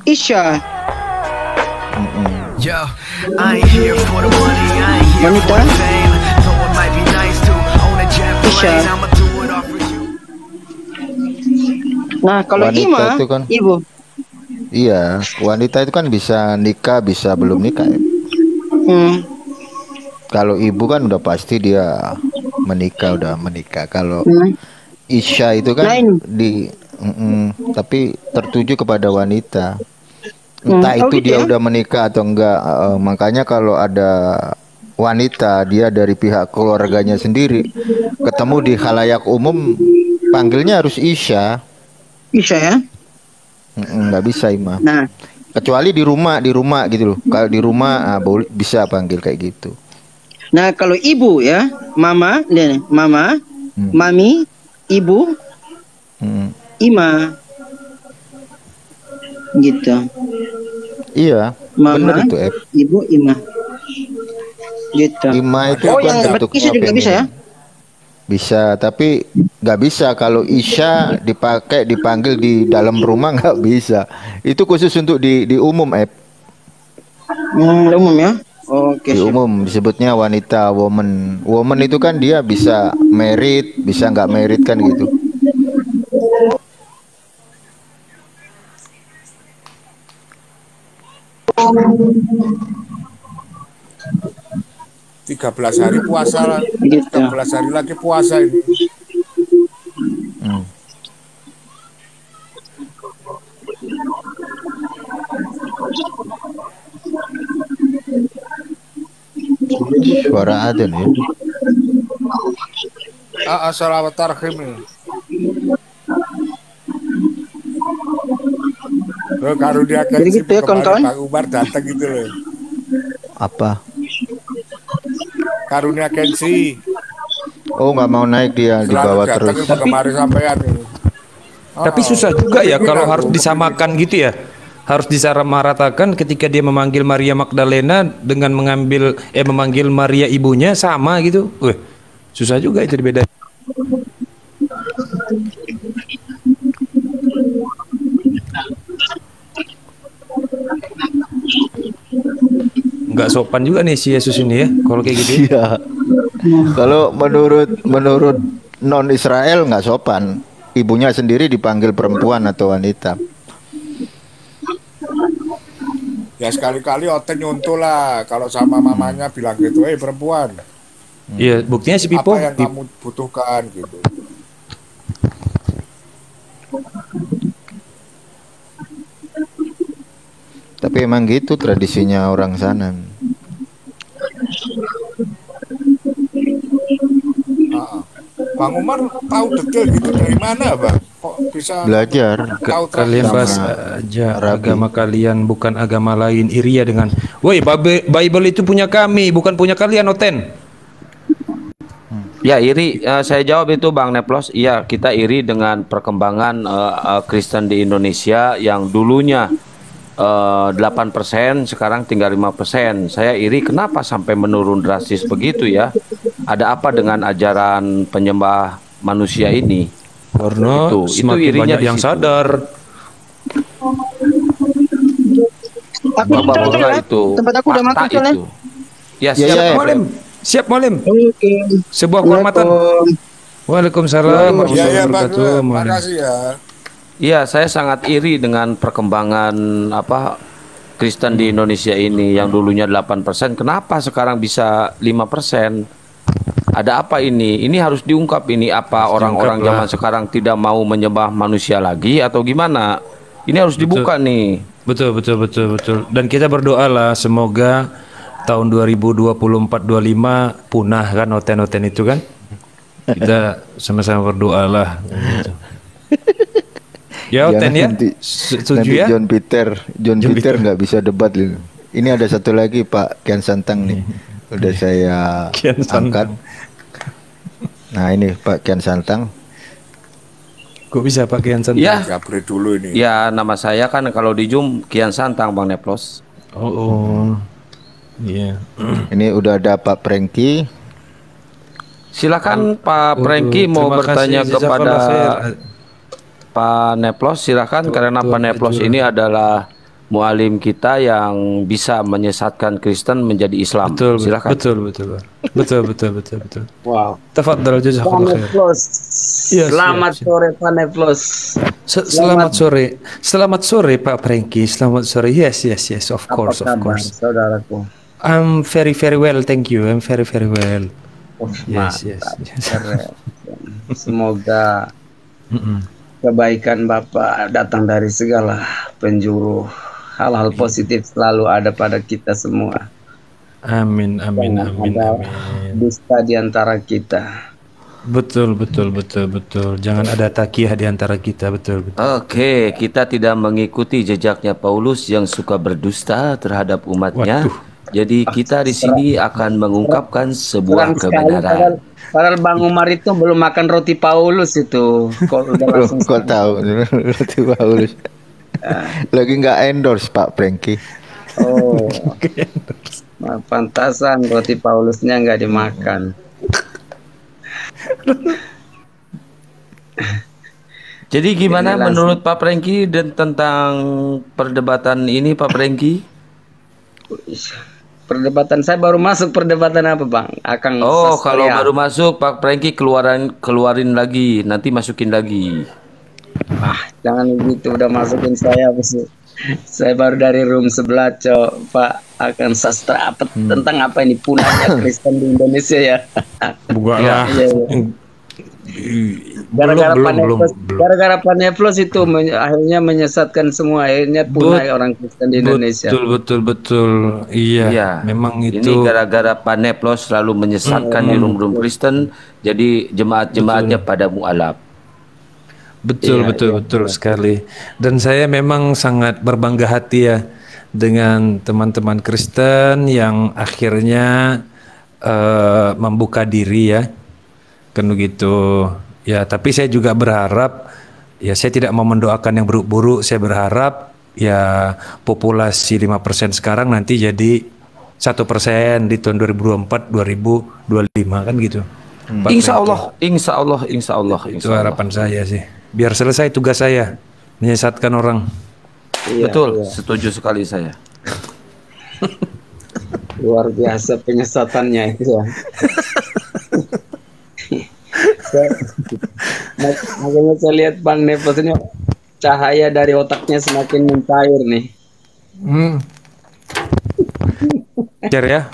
Isya. Yo, I ain't here for the money, I ain't here for the fame. Though it might be nice to own a jet plane, I'ma do it all for you. Nah, kalau Wanita Ima, itu kan, Ibu. iya, wanita itu kan bisa nikah, bisa belum nikah ya. Kalau ibu kan udah pasti dia menikah, udah menikah. Kalau Isya itu kan tapi tertuju kepada wanita. Entah itu gitu dia ya? udah menikah atau enggak. Makanya kalau ada wanita, dia dari pihak keluarganya sendiri, ketemu di khalayak umum, panggilnya harus Isya. Isya ya? Nggak bisa Ima. Nah, Kecuali di rumah gitu loh. Kalau di rumah boleh bisa panggil kayak gitu. nah kalau ibu ya, mama, nih, mama, mami, ibu, Ima, gitu. Iya, Mama, bener itu ibu, Ima, gitu. Ima itu Oh, kan yang bentuk Isya juga bisa ya? Bisa, tapi nggak bisa kalau Isya dipanggil di dalam rumah nggak bisa. Itu khusus untuk di umum Umum ya? Oke. Di umum disebutnya wanita, woman. Woman itu kan dia bisa merit, bisa nggak merit kan gitu. Tiga 13 hari puasa lah. 13 hari lagi puasa ini. Suara adzan ya. Assalamualaikum. Karunia Jadi gitu ya kawan-kawan. Bang Umar datang gitu loh. Apa? Karunia Kensi. Oh, nggak mau naik dia, di bawah terus. Tapi susah juga ya kalau harus disamakan gitu ya. Harus disamaratakan ketika dia memanggil Maria Magdalena dengan memanggil Maria ibunya sama gitu. Susah juga itu dibedain. Nggak sopan juga nih si Yesus ini ya kalau kayak gitu. Iya. Kalau menurut non Israel nggak sopan. Ibunya sendiri dipanggil perempuan atau wanita. Ya sekali-kali Oten nyuntul lah kalau sama mamanya bilang gitu, perempuan. Iya, buktinya si Pipo. Apa yang kamu butuhkan gitu. Tapi emang gitu tradisinya orang sana. Bang Umar tahu detail gitu dari mana, Bang? Kok bisa belajar? Kalian bahas aja agama kalian, bukan agama lain. Iri dengan, woi, Bible itu punya kami, bukan punya kalian, Oten. Ya, iri. Saya jawab itu, Bang Neplos. Iya, kita iri dengan perkembangan Kristen di Indonesia yang dulunya 8%, sekarang tinggal 5%. Saya iri kenapa sampai menurun drastis begitu ya. Ada apa dengan ajaran penyembah manusia ini? Karena itu irinya banyak yang sadar. Bahwa itu tempat aku udah makan soalnya. Ya, siap Molim. Siap Molim. Sebuah kehormatan. Waalaikumsalam warahmatullahi wabarakatuh. Makasih ya. Iya, saya sangat iri dengan perkembangan Kristen di Indonesia ini yang dulunya 8%, kenapa sekarang bisa 5%? Ada apa ini? Ini harus diungkap ini, apa orang-orang zaman sekarang tidak mau menyembah manusia lagi atau gimana? Ini harus dibuka nih. Betul. Dan kita berdoalah semoga tahun 2024-25 punah kan Oten-Oten itu kan. Kita sama-sama berdoalah gitu. Ya Oten ya, setuju ya. John Peter nggak bisa debat loh. Ini ada satu lagi Pak Kian Santang nih, udah saya angkat. Nah ini Pak Kian Santang. Kok bisa Pak Kian Santang? Ya, dulu ini. Ya, nama saya kan kalau di Zoom Kian Santang, Bang Neplos. Iya. Ini udah ada Pak Prengki. Silakan Pak Prengki mau bertanya kepada Pak Neplos, silakan, karena Pak Neplos ini adalah mualim kita yang bisa menyesatkan Kristen menjadi Islam. Betul, Silakan. betul. Wow. Tafadhal jazakallah khair. Paneflos. Yes, Selamat yes. sore Paneflos. Selamat sore Pak Franky. Selamat sore. Yes, of course. Saudaraku? I'm very well, thank you. I'm very well. Yes. Keren. Semoga kebaikan Bapak datang dari segala penjuru. Hal-hal positif selalu ada pada kita semua. Amin. Ada dusta di antara kita. Betul. Jangan ada takiyah di antara kita, betul. Oke, kita tidak mengikuti jejaknya Paulus yang suka berdusta terhadap umatnya. Waduh. Jadi kita di sini akan mengungkapkan sebuah kebenaran. Padahal Bang Umar itu belum makan roti Paulus itu. Kok udah langsung Kau tahu roti Paulus. Lagi nggak endorse Pak Franky. Oh. Nah, pantasan roti Paulusnya nggak dimakan. Jadi gimana Ini langsung. menurut Pak Franky dan tentang perdebatan ini Pak Franky? Perdebatan saya baru masuk perdebatan apa Bang? Akang Oh, Sastria. kalau baru masuk Pak Franky keluarin lagi, nanti masukin lagi. Jangan gitu, udah masukin saya apa sih? Saya baru dari room sebelah Pak Akang Sastra apa tentang apa ini punahnya Kristen di Indonesia ya. Bukan Ya. lah. Iya. Belum. Gara-gara Paneflos itu akhirnya menyesatkan semua, akhirnya punah orang Kristen di Indonesia. Betul. Iya, memang Ini itu. gara-gara Paneflos selalu menyesatkan di room-room Kristen, jadi jemaat-jemaatnya pada mualaf. Betul sekali. Dan saya memang sangat berbangga hati ya dengan teman-teman Kristen yang akhirnya membuka diri ya. Kan begitu. Ya, tapi saya juga berharap ya, saya tidak mau mendoakan yang buruk-buruk. Saya berharap ya populasi 5% sekarang nanti jadi 1% di tahun 2024 2025 kan gitu. Insya Allah. Itu harapan saya sih. Biar selesai tugas saya menyesatkan orang. Iya, Betul, iya. setuju sekali saya. Luar biasa penyesatannya itu ya. Makanya saya lihat Bang Nepos ini cahaya dari otaknya semakin mencair nih. Cer ya.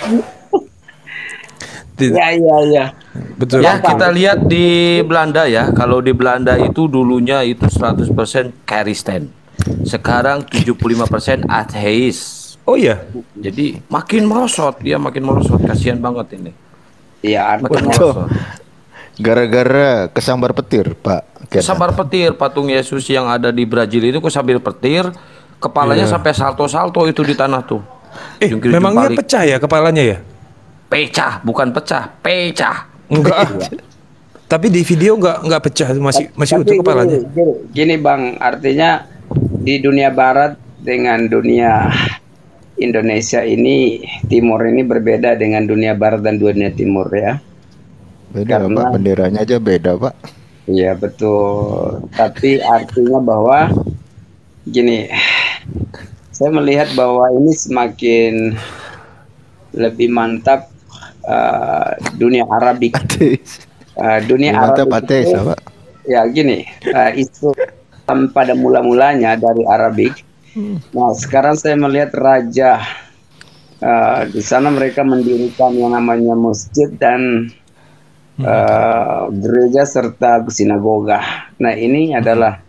Iya. Betul. Ya, kita lihat di Belanda ya. Kalau di Belanda itu dulunya itu 100% Kristen. Sekarang 75% ateis. Oh iya. Jadi makin merosot, makin merosot. Kasihan banget ini. Iya, Makin artinya merosot. Gara-gara kesambar petir Pak. Kesambar petir, patung Yesus yang ada di Brazil itu kesambar petir, kepalanya sampai salto-salto itu di tanah tuh. Memangnya pecah ya kepalanya ya? Pecah, bukan pecah, pecah. Enggak. Tapi di video enggak pecah, masih utuh kepalanya. Gini Bang, artinya di dunia barat dengan dunia Indonesia ini, timur ini berbeda dengan dunia barat dan dunia timur ya. Beda Pak, benderanya aja beda Pak. Iya betul. Tapi artinya bahwa gini, saya melihat bahwa ini semakin lebih mantap dunia Arabik. Dunia Mantap Arabik ateis itu, Pak. ya gini, Islam pada mula-mulanya dari Arabik. Nah sekarang saya melihat raja di sana mereka mendirikan yang namanya masjid dan gereja serta sinagoga. Nah ini adalah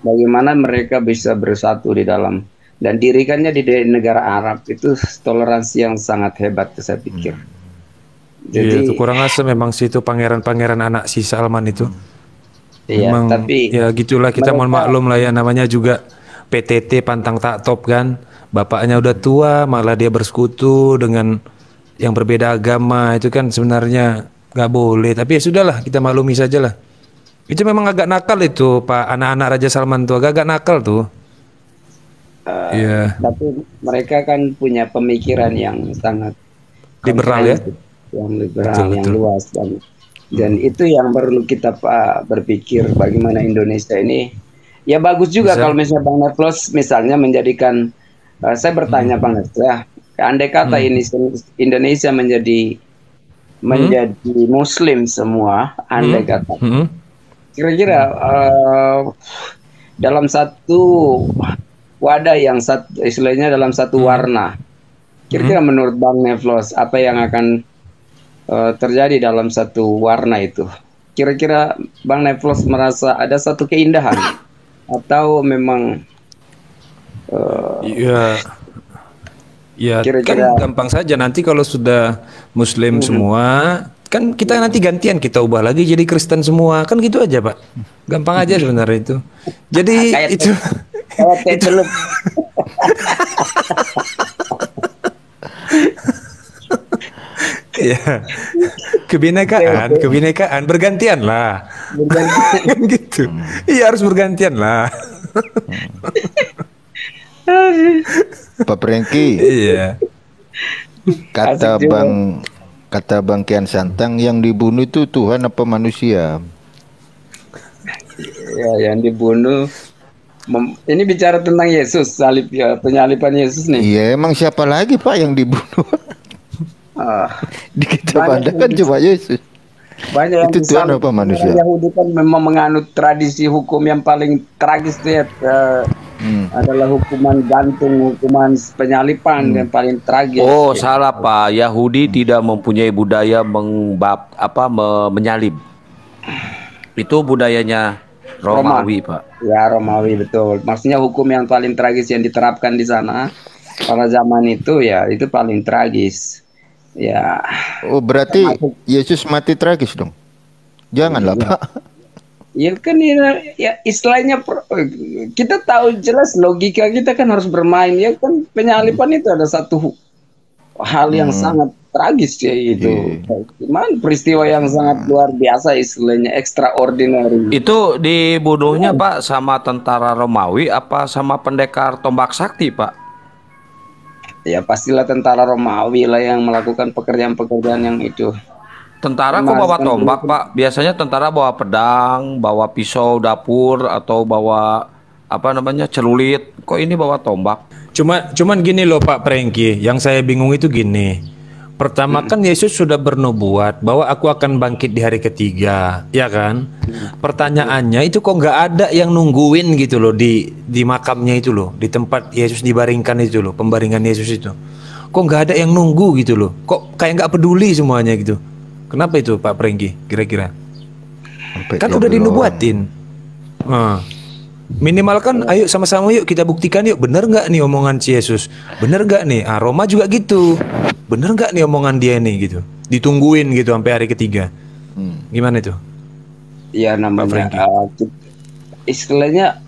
bagaimana mereka bisa bersatu di dalam dan dirikannya di negara Arab itu toleransi yang sangat hebat saya pikir. Jadi itu kurang asem memang sih itu pangeran-pangeran anak si Salman itu. Iya, memang, tapi ya gitulah kita mohon maklum lah ya, namanya juga PTT pantang tak top kan. Bapaknya udah tua malah dia bersekutu dengan yang berbeda agama, itu kan sebenarnya nggak boleh. Tapi ya sudahlah, kita maklumi saja lah. Itu memang agak nakal itu Pak, anak-anak Raja Salman tuh agak nakal tuh. Iya. Tapi mereka kan punya pemikiran yang sangat Liberal ya? yang liberal, Betul, yang betul. luas dan itu yang perlu kita berpikir bagaimana Indonesia ini ya bagus juga Bisa. kalau misalnya Bang Neplos misalnya menjadikan saya bertanya Bang Nes, ya, andai kata ini Indonesia menjadi Muslim semua, andai kata, kira-kira dalam satu wadah yang istilahnya dalam satu warna, kira-kira menurut Bang Neflos apa yang akan terjadi dalam satu warna itu? Kira-kira Bang Neflos merasa ada satu keindahan atau memang ya kira-kira kan gampang saja nanti kalau sudah Muslim semua, kan kita nanti gantian kita ubah lagi jadi Kristen semua, kan gitu aja Pak, gampang aja sebenarnya itu. Jadi itu ya kebinekaan bergantian lah, kan gitu. Iya harus bergantian lah. Pak Prengki. Iya. Kata Bang Kian Santang, yang dibunuh itu Tuhan apa manusia? Ya, yang dibunuh. Ini bicara tentang Yesus, salib ya, penyaliban Yesus nih. Iya, emang siapa lagi Pak yang dibunuh? Di kitab Anda kan cuma Yesus. Banyak itu Tuhan apa manusia? Yahudi kan memang menganut tradisi hukum yang paling tragis ya, adalah hukuman gantung, hukuman penyaliban yang paling tragis. Oh, salah Pak. Yahudi tidak mempunyai budaya menyalib. Itu budayanya Romawi, Pak. Ya, Romawi betul. Maksudnya hukum yang paling tragis yang diterapkan di sana pada zaman itu ya itu paling tragis. Ya. Oh, berarti Yesus mati tragis dong? Janganlah, Pak. Ya kan ya istilahnya kita tahu jelas logika kita kan harus bermain ya kan, penyaliban itu ada satu hal yang sangat tragis ya itu. Cuman peristiwa yang sangat luar biasa istilahnya extraordinary. Itu dibunuhnya Pak sama tentara Romawi apa sama pendekar tombak sakti Pak? Ya pastilah tentara Romawi lah yang melakukan pekerjaan-pekerjaan yang itu. Tentara kok bawa tombak Pak? Biasanya tentara bawa pedang, bawa pisau dapur atau bawa apa namanya celurit. Kok ini bawa tombak? Cuman gini loh Pak Prengki, yang saya bingung itu gini. Pertama kan Yesus sudah bernubuat bahwa aku akan bangkit di hari ketiga, ya kan? Pertanyaannya itu kok nggak ada yang nungguin gitu loh di makamnya itu loh, di tempat Yesus dibaringkan itu loh, pembaringan Yesus itu. Kok nggak ada yang nunggu gitu loh? Kok kayak nggak peduli semuanya gitu? Kenapa itu Pak Prengki kira-kira? Kan udah dinubuatin. Minimal kan ayo sama-sama yuk kita buktikan yuk, bener nggak nih omongan si Yesus? Bener nggak nih? Roma juga gitu. Bener nggak nih omongan dia nih gitu? Ditungguin gitu sampai hari ketiga. Gimana itu? Ya namanya istilahnya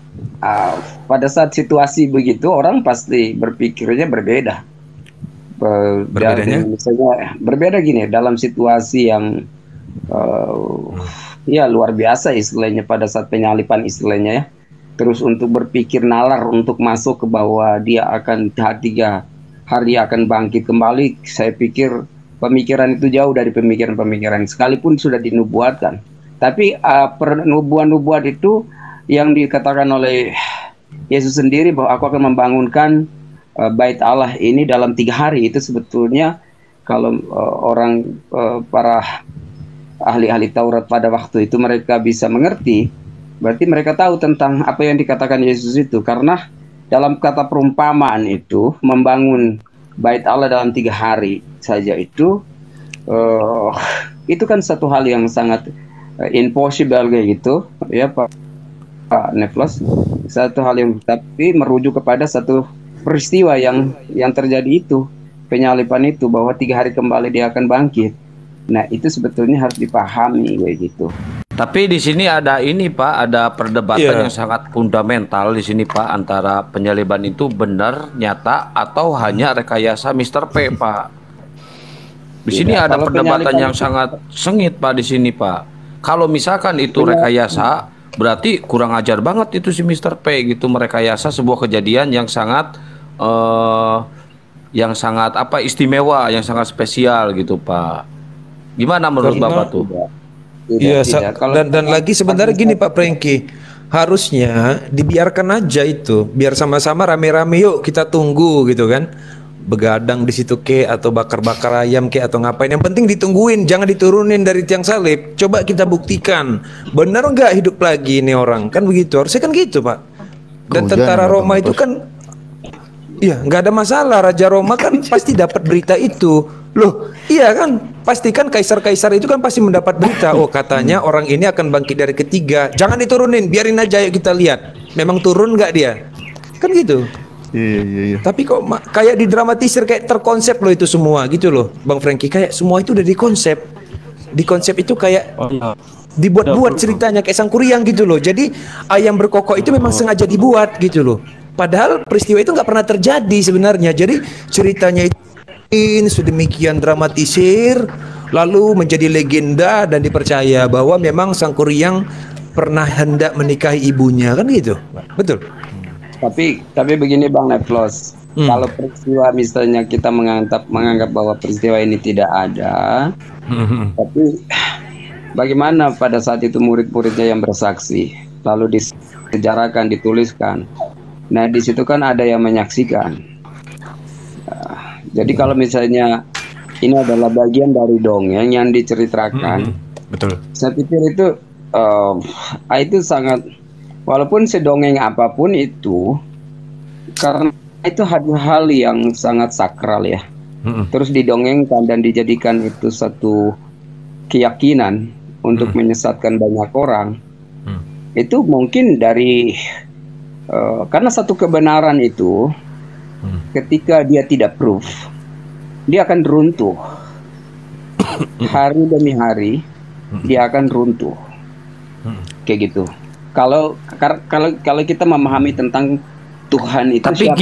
pada saat situasi begitu orang pasti berpikirnya berbeda. Berbedanya? Misalnya berbeda gini dalam situasi yang ya luar biasa istilahnya pada saat penyaliban istilahnya ya. Terus untuk berpikir nalar untuk masuk ke bahwa dia akan 3 hari akan bangkit kembali, saya pikir pemikiran itu jauh dari pemikiran-pemikiran sekalipun sudah dinubuatkan. Tapi nubuat itu yang dikatakan oleh Yesus sendiri bahwa aku akan membangunkan bait Allah ini dalam 3 hari, itu sebetulnya kalau para ahli-ahli Taurat pada waktu itu mereka bisa mengerti, berarti mereka tahu tentang apa yang dikatakan Yesus itu, karena dalam kata perumpamaan itu membangun bait Allah dalam 3 hari saja itu kan satu hal yang sangat impossible kayak gitu ya Pak Neflos, satu hal yang tapi merujuk kepada satu peristiwa yang terjadi itu, penyaliban itu, bahwa 3 hari kembali dia akan bangkit. Nah itu sebetulnya harus dipahami kayak gitu. Tapi di sini ada ini Pak, ada perdebatan yang sangat fundamental di sini Pak, antara penyaliban itu benar, nyata, atau hanya rekayasa Mr. P Pak. Di sini ada perdebatan yang sangat sengit Pak di sini Pak. Kalau misalkan itu rekayasa, berarti kurang ajar banget itu si Mr. P gitu, merekayasa sebuah kejadian yang sangat apa istimewa, yang sangat spesial gitu Pak. Gimana menurut Bapak tuh? Iya, dan lagi sebenarnya gini Pak Prengki, harusnya dibiarkan aja itu, biar sama-sama rame-rame yuk kita tunggu gitu kan, begadang di situ ke atau bakar-bakar ayam ke atau ngapain, yang penting ditungguin, jangan diturunin dari tiang salib. Coba kita buktikan benar nggak hidup lagi ini orang, kan begitu, harusnya kan gitu Pak. Dan tentara Roma itu kan, iya nggak ada masalah, Raja Roma kan pasti dapat berita itu loh, iya kan, pastikan kaisar-kaisar itu kan pasti mendapat berita, oh katanya orang ini akan bangkit dari ketiga, jangan diturunin, biarin aja, yuk kita lihat memang turun nggak dia, kan gitu. Iya. Tapi kok kayak didramatisir, kayak terkonsep loh itu semua gitu loh Bang Franky, kayak semua itu udah dikonsep. Di konsep itu kayak dibuat-buat ceritanya kayak Sangkuriang gitu loh. Jadi ayam berkokok itu memang sengaja dibuat gitu loh. Padahal peristiwa itu nggak pernah terjadi sebenarnya. Jadi ceritanya itu sedemikian dramatisir, lalu menjadi legenda dan dipercaya bahwa memang Sangkuriang pernah hendak menikahi ibunya, kan gitu. Betul. Tapi begini Bang Neplos, kalau peristiwa misalnya kita menganggap bahwa peristiwa ini tidak ada, tapi bagaimana pada saat itu murid-muridnya yang bersaksi, lalu disejarahkan, dituliskan. Nah di situ kan ada yang menyaksikan. Jadi kalau misalnya ini adalah bagian dari dongeng yang diceritakan, betul. Saya pikir itu sangat, walaupun sedongeng apapun itu, karena itu hal-hal yang sangat sakral ya. Terus didongengkan dan dijadikan itu satu keyakinan untuk menyesatkan banyak orang. Itu mungkin dari karena satu kebenaran itu ketika dia tidak proof, dia akan runtuh. Hari demi hari dia akan runtuh. Kayak gitu. Kalau kita memahami tentang Tuhan itu tapi siapa?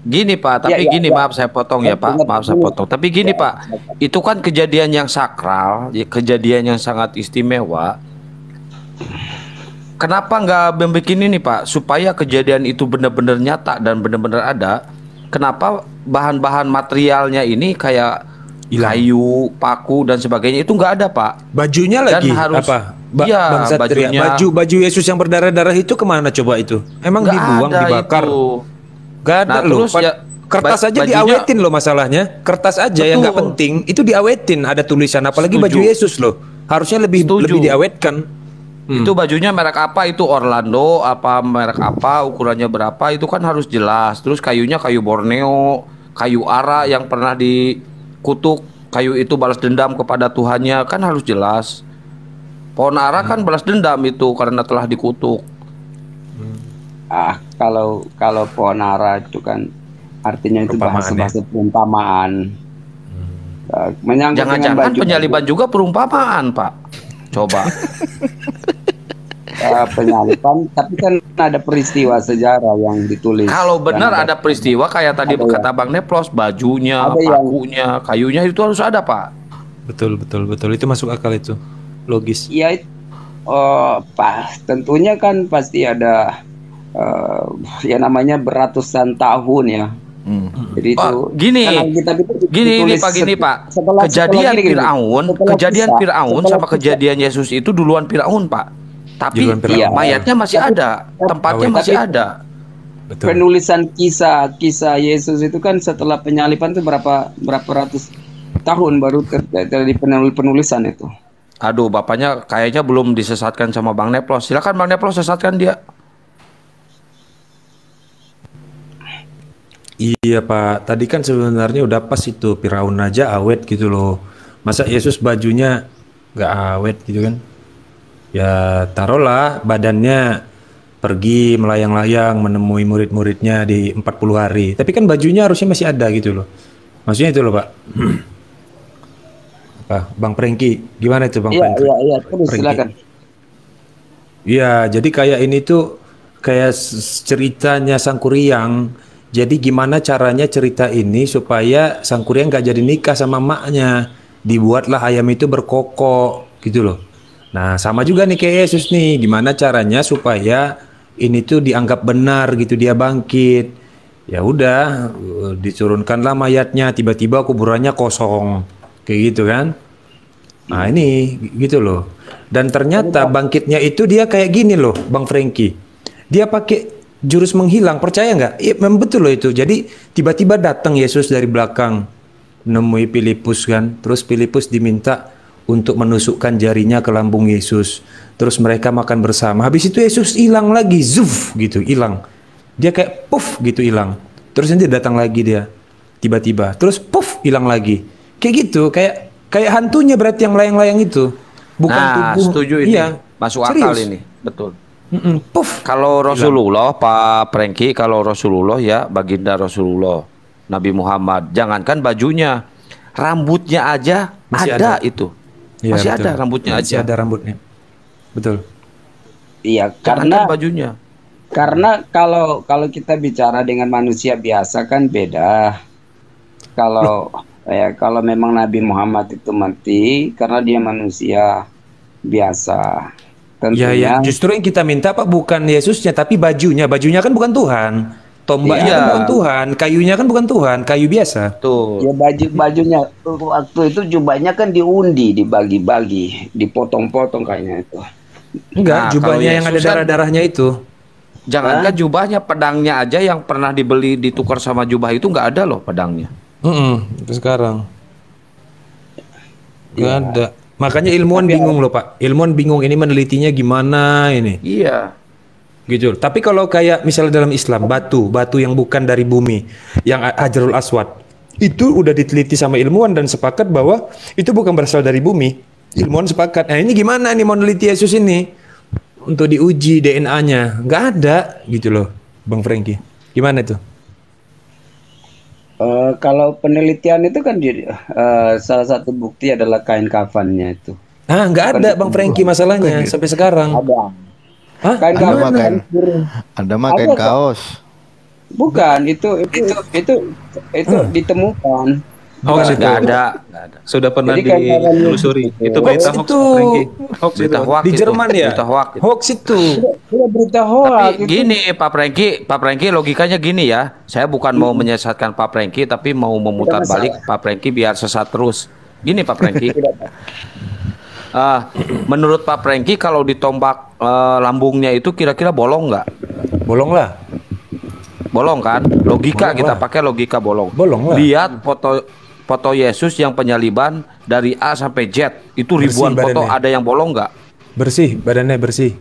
Gini Pak, tapi gini, maaf saya potong ya Pak, maaf saya potong. Tapi gini Pak, itu kan kejadian yang sakral, kejadian yang sangat istimewa. Kenapa nggak membuat ini Pak, supaya kejadian itu benar-benar nyata dan benar-benar ada? Kenapa bahan-bahan materialnya ini kayak kayu, paku dan sebagainya itu nggak ada Pak? Bajunya lagi dan harus, apa? Iya, bajunya. Baju Yesus yang berdarah-darah itu kemana coba itu? Emang Nggak dibuang, ada dibakar? itu. Gak ada loh. Terus ya, kertas aja bajunya, diawetin loh masalahnya. Kertas aja yang nggak penting itu diawetin, ada tulisan. Apalagi baju Yesus loh, harusnya lebih diawetkan. Itu bajunya merek apa, itu Orlando apa merek apa, ukurannya berapa, itu kan harus jelas. Terus kayunya kayu Borneo, kayu ara yang pernah dikutuk, kayu itu balas dendam kepada Tuhannya, kan harus jelas. Pohon ara kan balas dendam itu karena telah dikutuk. Kalau pohon ara itu kan artinya itu bahasa perumpamaan. Jangan-jangan penyaliban juga perumpamaan Pak. Coba. Penyaliban, tapi kan ada peristiwa sejarah yang ditulis. Kalau benar ada peristiwa kayak tadi kata Bang Neplos, bajunya, pakunya, kayunya itu harus ada Pak. Betul, itu masuk akal itu. Logis. Iya, tentunya kan pasti ada ya namanya beratusan tahun ya. Jadi itu gini Pak. Kejadian Firaun sama kejadian Yesus itu duluan Firaun Pak. Tapi mayatnya masih ada, tempatnya masih ada. Betul. Penulisan kisah Yesus itu kan setelah penyaliban itu berapa ratus tahun baru terjadi penulisan itu. Aduh, bapaknya kayaknya belum disesatkan sama Bang Neplos. Silakan Bang Neplos sesatkan dia. Iya Pak, tadi kan sebenarnya udah pas itu, Firaun aja awet gitu loh. Masa Yesus bajunya nggak awet gitu kan? Ya taruhlah badannya pergi melayang-layang menemui murid-muridnya di 40 hari. Tapi kan bajunya harusnya masih ada gitu loh. Maksudnya itu loh Pak. Bang Franky, gimana itu Bang Franky? Iya, terus silakan. Iya, jadi kayak ini tuh kayak ceritanya Sangkuriang. Jadi gimana caranya cerita ini supaya Sangkuriang nggak jadi nikah sama emaknya? Dibuatlah ayam itu berkokok gitu loh. Nah, sama juga nih kayak Yesus nih. Gimana caranya supaya ini tuh dianggap benar gitu, dia bangkit. Ya udah, diturunkanlah mayatnya, tiba-tiba kuburannya kosong. Kayak gitu kan. Nah ini gitu loh. Dan ternyata bangkitnya itu dia kayak gini loh, Bang Franky. Dia pakai jurus menghilang, percaya nggak? Iya, memang betul loh itu. Jadi tiba-tiba datang Yesus dari belakang, menemui Filipus kan. Terus Filipus diminta untuk menusukkan jarinya ke lambung Yesus. Terus mereka makan bersama. Habis itu Yesus hilang lagi, zuf gitu, hilang. Dia kayak puff gitu hilang. Terus nanti datang lagi dia, tiba-tiba. Terus puff hilang lagi. Kayak gitu, kayak hantunya berarti yang melayang-layang itu. Bukan tubuh. Setuju ini. Iya. Masuk Serius. akal ini, betul. Puff. Kalau Rasulullah, Pak Franky, kalau Rasulullah ya baginda Rasulullah, Nabi Muhammad, jangankan bajunya, rambutnya aja Masih ada ada. itu. Iya, Masih betul. ada rambutnya Masih aja. ada rambutnya. Betul. Iya, Jangankan karena bajunya. kalau kita bicara dengan manusia biasa kan beda. Kalau memang Nabi Muhammad itu mati karena dia manusia biasa. Ya, Tentunya justru yang kita minta Pak bukan Yesusnya tapi bajunya. Bajunya kan bukan Tuhan. Tombaknya Iya. kan bukan Tuhan, kayunya kan bukan Tuhan, kayu biasa. Tuh. ya bajunya waktu itu jubahnya kan diundi, dibagi-bagi, dipotong-potong kayaknya itu. Enggak, Nah, jubahnya kalau yang ada Yesus kan- darah-darahnya itu. Jangankan jubahnya, pedangnya aja yang pernah dibeli ditukar sama jubah itu nggak ada loh pedangnya. Itu sekarang. Nggak ada. Makanya ilmuwan bingung loh Pak. Ilmuwan bingung ini menelitinya gimana ini. Iya. Gitu. Tapi kalau kayak misalnya dalam Islam batu yang bukan dari bumi, yang Hajarul Aswad, itu udah diteliti sama ilmuwan dan sepakat bahwa itu bukan berasal dari bumi. Ilmuwan sepakat. Nah ini gimana nih mau neliti Yesus ini untuk diuji DNA-nya? Nggak ada gitu loh, Bang Franky. Gimana itu? Kalau penelitian itu kan salah satu bukti adalah kain kafannya itu. Ah nggak ada Bang Franky masalahnya sampai sekarang. Ada. Hah? Kain Ada kafan makan. Ada makan Ada, Pak. kaos. bukan itu ditemukan. Oh, Nggak situ. ada. Sudah pernah Jadi kayak ditelusuri. Itu berita hoax, itu Franky. Hoax itu. Berita hoax di itu. Jerman ya? Berita hoax itu. Hoax itu. Sudah berita hoax Tapi itu. gini Pak Franky logikanya gini ya. Saya bukan mau menyesatkan Pak Franky tapi mau memutar balik Pak Franky biar sesat terus. Gini Pak Franky. Menurut Pak Franky kalau ditombak lambungnya itu kira-kira bolong nggak? Bolong lah. Bolong kan? Logika Bolong kita lah. pakai logika bolong. Bolong lah. Lihat foto Yesus yang penyaliban dari A sampai Z itu Bersih ribuan foto, badannya. ada yang bolong nggak? Bersih, badannya bersih.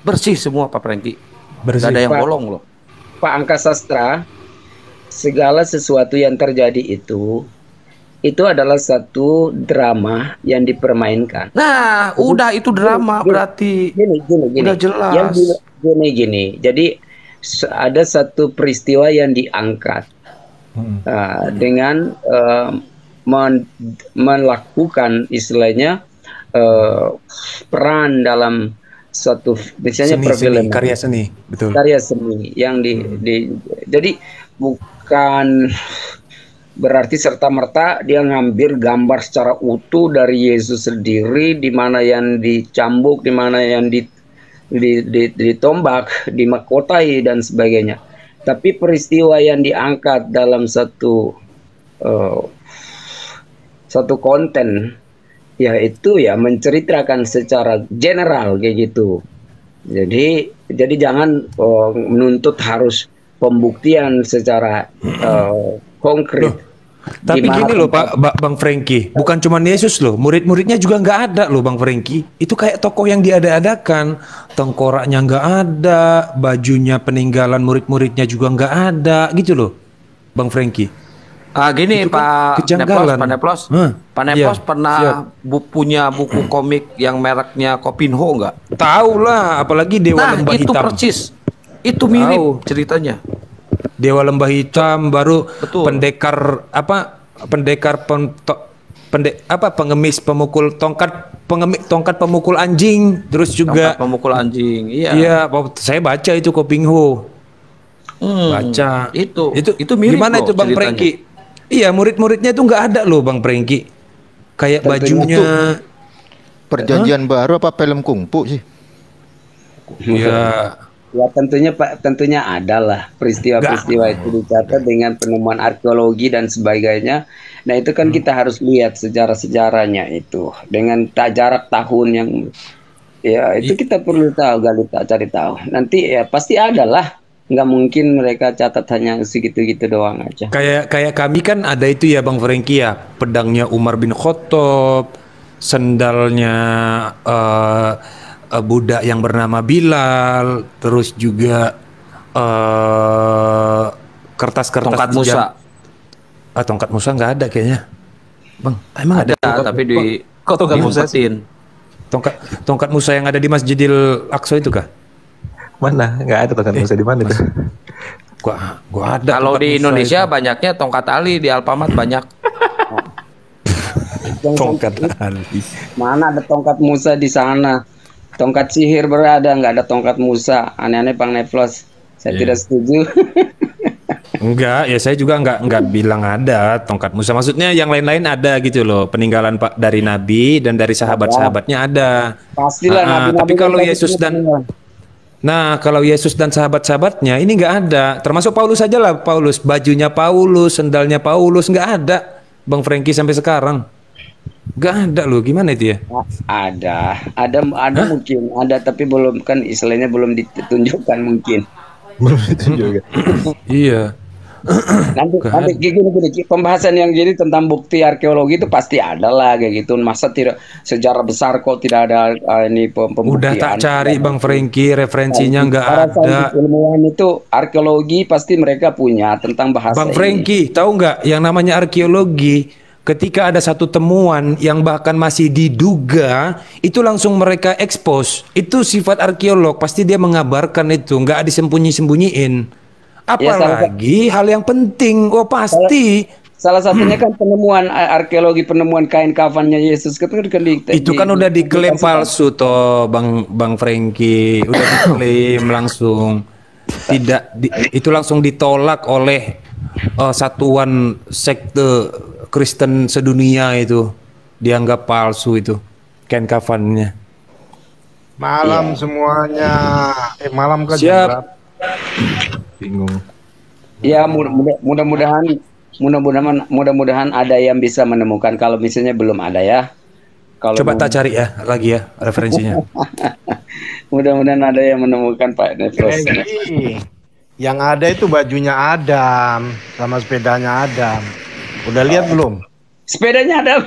Bersih semua Pak Franky. Bersih. Nggak ada yang Pak. bolong loh. Pak Angka Sastra, segala sesuatu yang terjadi itu adalah satu drama yang dipermainkan. Nah, udah itu drama berarti. Gini. Udah jelas. Yang gini. Jadi ada satu peristiwa yang diangkat dengan melakukan istilahnya peran dalam suatu misalnya perfilman, karya seni, betul. karya seni yang jadi bukan berarti serta-merta dia ngambil gambar secara utuh dari Yesus sendiri, di mana yang dicambuk, di mana yang ditombak, dimakotai dan sebagainya. Tapi peristiwa yang diangkat dalam satu konten, yaitu ya menceritakan secara general kayak gitu. Jadi jangan menuntut harus pembuktian secara konkret. Tapi gini loh Pak, Bang Franky, bukan cuma Yesus loh, murid-muridnya juga nggak ada loh Bang Franky. Itu kayak tokoh yang diada-adakan, tengkoraknya nggak ada, bajunya peninggalan murid-muridnya juga nggak ada, gitu loh, Bang Franky. Gini Itu kan Pak kejanggalan. Neplos, Hah? Pak Neplos Iya, pernah siap. punya buku komik yang mereknya Kopinho nggak? Tahu lah, apalagi Dewa Nah Lembah itu Hitam. persis, itu mirip Tahu. ceritanya. Dewa Lembah Hitam, baru Betul. pengemis pemukul tongkat pemukul anjing, terus juga Tongkat pemukul anjing, iya. iya, saya baca itu Kopinho. Baca. Itu mirip gimana loh itu Bang ceritanya. Franky? Iya, murid-muridnya itu nggak ada loh Bang Franky. Kayak bajunya. Perjanjian baru apa film kungfu sih? Iya. Ya tentunya ada lah peristiwa-peristiwa itu dicatat dengan penemuan arkeologi dan sebagainya. Nah itu kan kita harus lihat sejarah-sejarahnya itu dengan jarak tahun Ya, itu kita perlu tahu, cari tahu. Nanti ya pasti ada lah. Nggak mungkin mereka catat hanya segitu-gitu doang aja. Kayak kami kan ada itu ya Bang Franky ya, pedangnya Umar bin Khattab, sendalnya budak yang bernama Bilal, terus juga kertas-kertas Tongkat Musa. Tongkat Musa nggak ada kayaknya, Bang. Emang ada? Tapi Kok tongkat Musa sih? diumpetin. Tongkat Musa yang ada di Masjidil Aqsa itu kah? Mana? Nggak ada tongkat Musa di mana tuh? Gua ada. Kalau tongkat di Musa Indonesia itu. banyaknya tongkat Ali, di Alfamart banyak. Tongkat Ali. Mana ada tongkat Musa di sana? Tongkat sihir berada, nggak ada tongkat Musa. Aneh-aneh Bang Neflos. Saya tidak setuju. Enggak, ya saya juga enggak bilang ada tongkat Musa. Maksudnya yang lain-lain ada gitu loh. Peninggalan Pak dari Nabi dan dari sahabat-sahabatnya ada. Pastilah nabi-nabi tapi kalau kan Yesus dan semua. kalau Yesus dan sahabat-sahabatnya ini enggak ada. Termasuk Paulus saja lah, Paulus, bajunya Paulus, sendalnya Paulus enggak ada. Bang Franky sampai sekarang. Enggak ada loh, gimana itu ya? Ada mungkin ada, tapi belum, kan istilahnya belum ditunjukkan mungkin. Belum ditunjukkan. Iya. Nanti gini, pembahasan yang jadi tentang bukti arkeologi itu pasti ada lah kayak gitu. Masa tidak sejarah besar kok tidak ada ini pembuktian. Udah tak cari Bang Franky, referensinya enggak Para ada. saintis ilmuwan itu arkeologi pasti mereka punya tentang bahasa Bang ini. Franky, tahu nggak yang namanya arkeologi? Ketika ada satu temuan yang bahkan masih diduga, itu langsung mereka expose. Itu sifat arkeolog, pasti dia mengabarkan itu, nggak disembunyi-sembunyiin. Apalagi hal yang penting, oh pasti. Salah satunya kan penemuan arkeologi, penemuan kain kafannya Yesus itu kan Udah diklaim palsu toh, Bang Franky, udah diklaim langsung. Itu langsung ditolak oleh satuan sekte Kristen sedunia itu, dianggap palsu itu kain kafannya. Malam semuanya. Malam kan Siap. jam berapa? Bingung. Ya mudah-mudahan ada yang bisa menemukan. Kalau misalnya belum ada ya. Kalau Coba tak cari ya lagi ya referensinya. mudah-mudahan ada yang menemukan Pak Nefros. Yang ada itu bajunya Adam sama sepedanya Adam. Udah lihat belum? Sepedanya ada.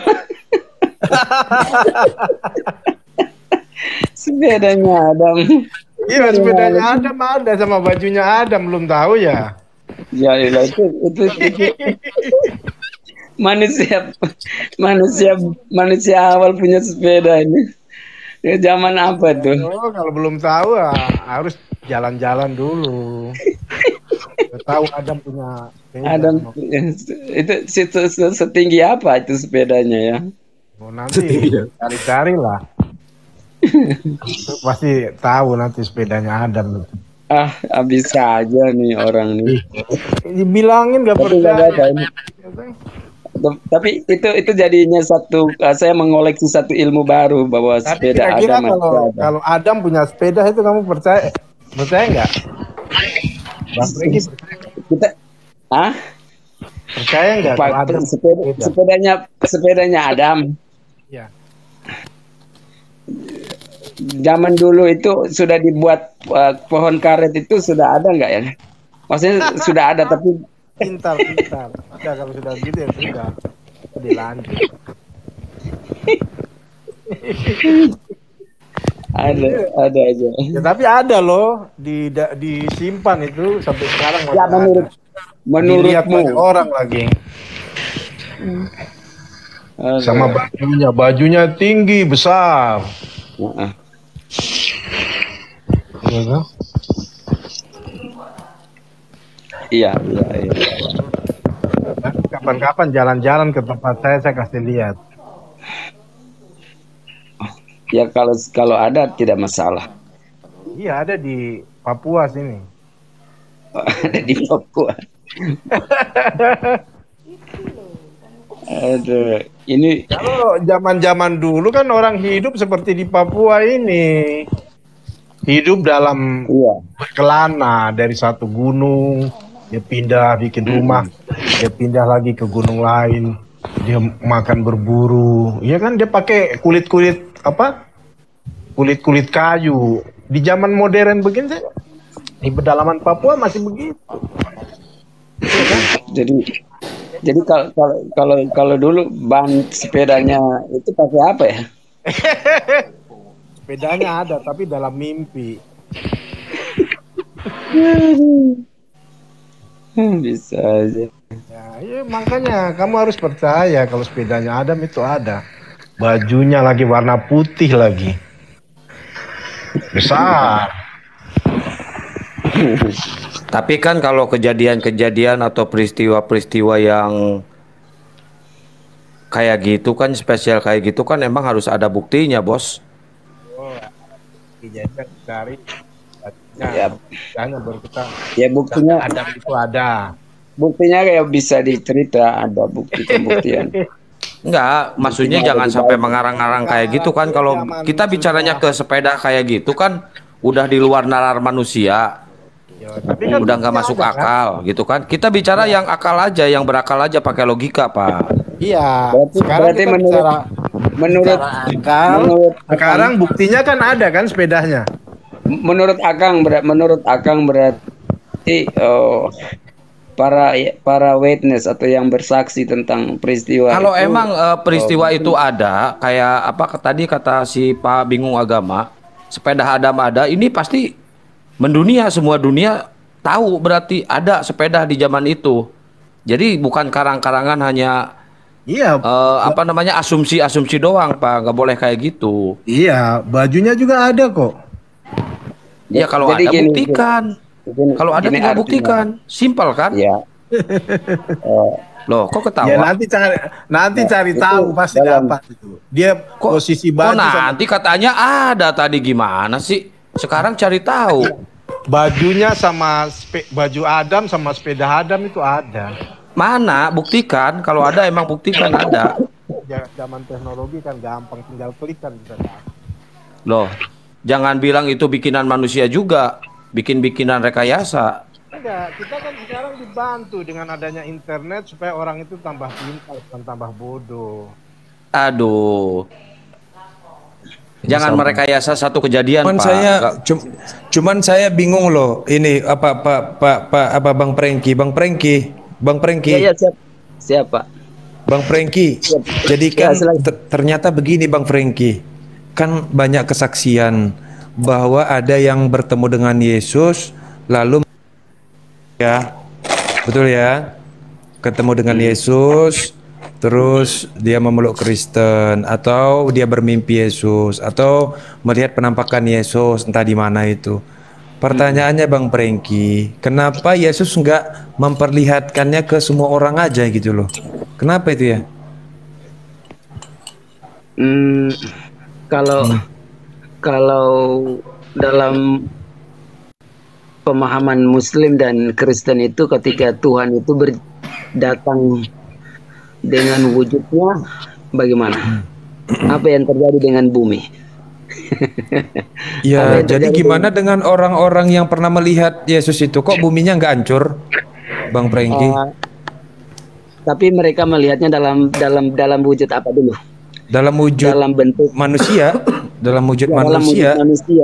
Sepedanya Adam. Iya, sepedanya Adam ada sama bajunya Adam, belum tahu ya? Ya itu manusia awal punya sepeda ini. Ya, zaman apa tuh? Oh, kalau belum tahu harus jalan-jalan dulu. Tahu Adam punya sepeda. Adam itu setinggi apa itu sepedanya ya? Oh, nanti cari-cari lah. Pasti tahu nanti sepedanya Adam. Habis aja nih orang nih. Dibilangin gak percaya. Tapi itu jadinya satu, saya mengoleksi satu ilmu baru bahwa Tapi sepeda kira-kira Adam kalau Adam punya sepeda itu kamu percaya nggak? Kita percaya nggak? Sepedanya Adam. Ya. Zaman dulu itu sudah dibuat pohon karet itu sudah ada nggak ya? Maksudnya sudah ada tapi Pintar. Udah kalau sudah gitu ya sudah dilanjut. ada aja. Ya, tapi ada loh disimpan itu sampai sekarang masih Ya ada. menurutmu Orang lagi. Sama bajunya tinggi besar. Iya. Kapan-kapan jalan-jalan ke tempat saya kasih lihat. Ya kalau ada tidak masalah. Iya, ada di Papua sini. Ada di Papua. Aduh, ini Kalau zaman-zaman dulu kan orang hidup seperti di Papua ini. Hidup dalam kelana dari satu gunung, dia pindah bikin rumah, dia pindah lagi ke gunung lain, dia makan berburu. Iya kan dia pakai kulit-kulit apa? kulit-kulit kayu. Di zaman modern begini sih, di pedalaman Papua masih begitu. Jadi kalau dulu ban sepedanya itu pakai apa ya? Sepedanya ada tapi dalam mimpi. Bisa aja. Ya, iya, makanya kamu harus percaya kalau sepedanya Adam itu ada. Bajunya lagi warna putih lagi. Besar. Tapi kan kalau kejadian-kejadian atau peristiwa-peristiwa yang kayak gitu kan, spesial kayak gitu kan, emang harus ada buktinya, Bos. Oh, kejadian cari. Ya, Baru kita. ya buktinya Adam itu ada. Buktinya kayak bisa dicerita, ada bukti pembuktian. Enggak, maksudnya jangan sampai mengarang-arang kayak gitu kan. Kalau kita bicaranya ke sepeda kayak gitu kan udah di luar nalar manusia. Tapi kan Udah nggak masuk akal gitu kan. Kita bicara yang akal aja, yang berakal aja, pakai logika, Pak. Iya. Berarti menurut sekarang buktinya kan ada kan sepedanya. menurut Akang berarti para witness atau yang bersaksi tentang peristiwa Kalau itu, emang peristiwa itu ada, kayak apa tadi kata si Pak Bingung Agama, sepeda Adam ada, ini pasti mendunia, semua dunia tahu berarti ada sepeda di zaman itu. Jadi bukan karang-karangan hanya asumsi-asumsi doang, Pak. Nggak boleh kayak gitu. Iya, bajunya juga ada kok. Ya kalau ada buktikan. Kalau ada tinggal buktikan. Simpel kan? Ya. Loh, kok ketawa? Ya nanti cari tahu pasti dapat itu. Dia posisi baju. Nanti katanya ada tadi, gimana sih? Sekarang cari tahu. Bajunya sama baju Adam sama sepeda Adam itu ada. Mana? Buktikan. Kalau ada emang buktikan ada. Zaman teknologi kan gampang, tinggal klik kan bisa dapat. Loh, jangan bilang itu bikinan manusia juga. Bikin-bikinan rekayasa. Enggak, kita kan sekarang dibantu dengan adanya internet supaya orang itu tambah pintar, bukan tambah bodoh. Aduh. Jangan merekayasa satu kejadian, Cuman Pak. Cuman saya bingung loh. Ini apa Bang Prengki? Iya, siapa? Bang Prengki. Jadi kan ternyata begini Bang Prengki. Kan banyak kesaksian bahwa ada yang bertemu dengan Yesus lalu betul ya, ketemu dengan Yesus terus dia memeluk Kristen atau dia bermimpi Yesus atau melihat penampakan Yesus entah di mana itu. Pertanyaannya Bang Prengki, kenapa Yesus nggak memperlihatkannya ke semua orang aja gitu loh? Kenapa itu ya? Kalau dalam pemahaman Muslim dan Kristen itu, ketika Tuhan itu datang dengan wujudnya, bagaimana? Apa yang terjadi dengan bumi? Ya, jadi gimana dengan orang-orang yang pernah melihat Yesus itu? Kok buminya nggak hancur, Bang Prengki? Tapi mereka melihatnya dalam wujud apa dulu? Dalam wujud bentuk manusia. Dalam wujud manusia.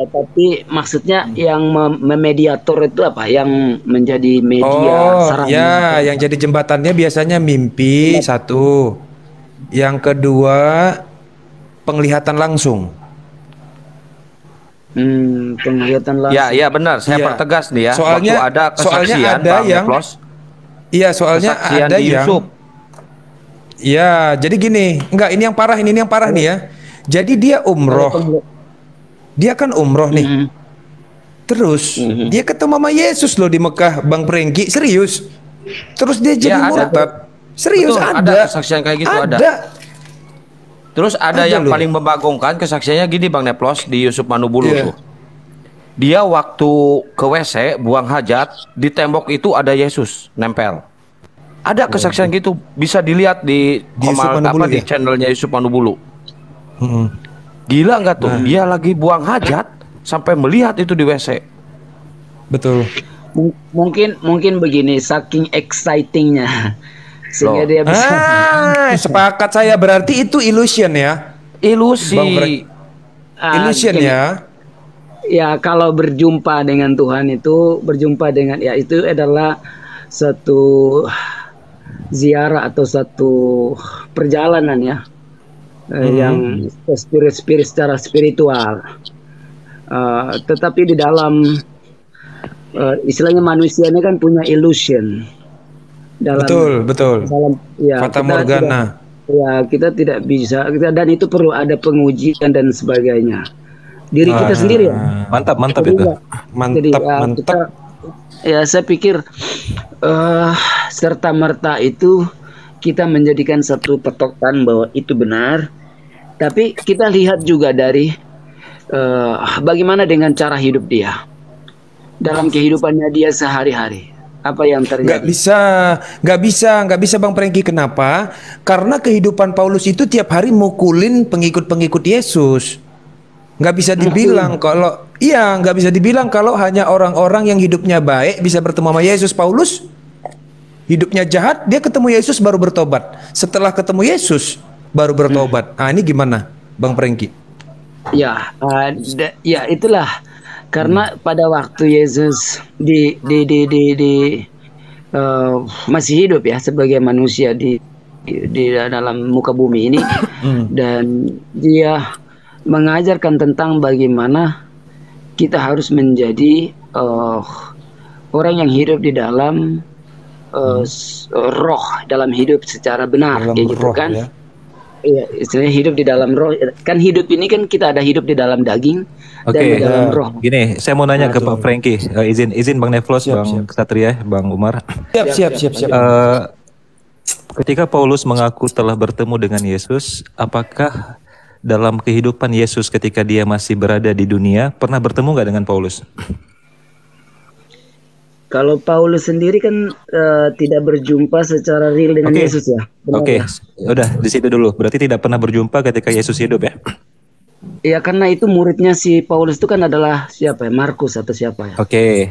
Tapi maksudnya yang memediator itu apa? Yang menjadi media sarana. Yang jadi jembatannya biasanya mimpi satu. Yang kedua penglihatan langsung. Penglihatan langsung. Ya benar, saya pertegas nih ya. Soalnya waktu ada kesaksian ada yang soalnya ada yang ya, jadi gini, ini yang parah nih ya. Jadi dia umroh. Dia kan umroh nih. Terus dia ketemu sama Yesus loh di Mekah, Bang Prengki, serius. Terus dia jadi murtad. Serius. Betul, ada kesaksian kayak gitu ada. Terus ada yang paling membagongkan kesaksiannya gini Bang Neplos di Yusuf Manubulu tuh. Dia waktu ke WC buang hajat, di tembok itu ada Yesus nempel. Ada kesaksian gitu, bisa dilihat di channelnya Yusuf Manubulu. Gila nggak tuh? Dia lagi buang hajat sampai melihat itu di WC. Betul. Mungkin begini, saking excitingnya sehingga dia bisa. Sepakat saya, berarti itu illusion ya. Ilusi. illusion gini. ya. Ya, kalau berjumpa dengan Tuhan itu berjumpa dengan ya itu adalah satu ziarah atau satu perjalanan ya yang spirit secara spiritual. Tetapi di dalam istilahnya manusia ini kan punya illusion dalam betul. dalam ya Fata Morgana. Kita tidak bisa dan itu perlu ada pengujian dan sebagainya. Diri kita sendiri ya. Mantap Jadi, itu. Mantap. Saya pikir serta merta itu kita menjadikan satu patokan bahwa itu benar, tapi kita lihat juga dari bagaimana dengan cara hidup dia dalam kehidupannya dia sehari-hari, apa yang terjadi. Nggak bisa Bang Prengki. Kenapa? Karena kehidupan Paulus itu tiap hari mukulin pengikut-pengikut Yesus. Nggak bisa dibilang nggak bisa dibilang kalau hanya orang-orang yang hidupnya baik bisa bertemu sama Yesus. Paulus hidupnya jahat, dia ketemu Yesus baru bertobat. Setelah ketemu Yesus baru bertobat. Ini gimana, Bang Prengki? Ya itulah karena pada waktu Yesus masih hidup ya sebagai manusia di dalam muka bumi ini dan dia mengajarkan tentang bagaimana kita harus menjadi orang yang hidup di dalam roh, dalam hidup secara benar, kayak gitu kan? Ya. Iya, istilahnya hidup di dalam roh. Kan hidup ini kan kita ada hidup di dalam daging dan di dalam roh. Gini, saya mau nanya ke Pak Prengki. Izin Bang Neflos, Bang Satria, Bang Umar. Siap. Ketika Paulus mengaku telah bertemu dengan Yesus, apakah dalam kehidupan Yesus ketika dia masih berada di dunia pernah bertemu nggak dengan Paulus? Kalau Paulus sendiri kan tidak berjumpa secara real dengan Yesus ya. Oke, udah di situ dulu. Berarti tidak pernah berjumpa ketika Yesus hidup ya? Iya, karena itu muridnya si Paulus itu kan adalah siapa ya? Markus atau siapa ya? Oke.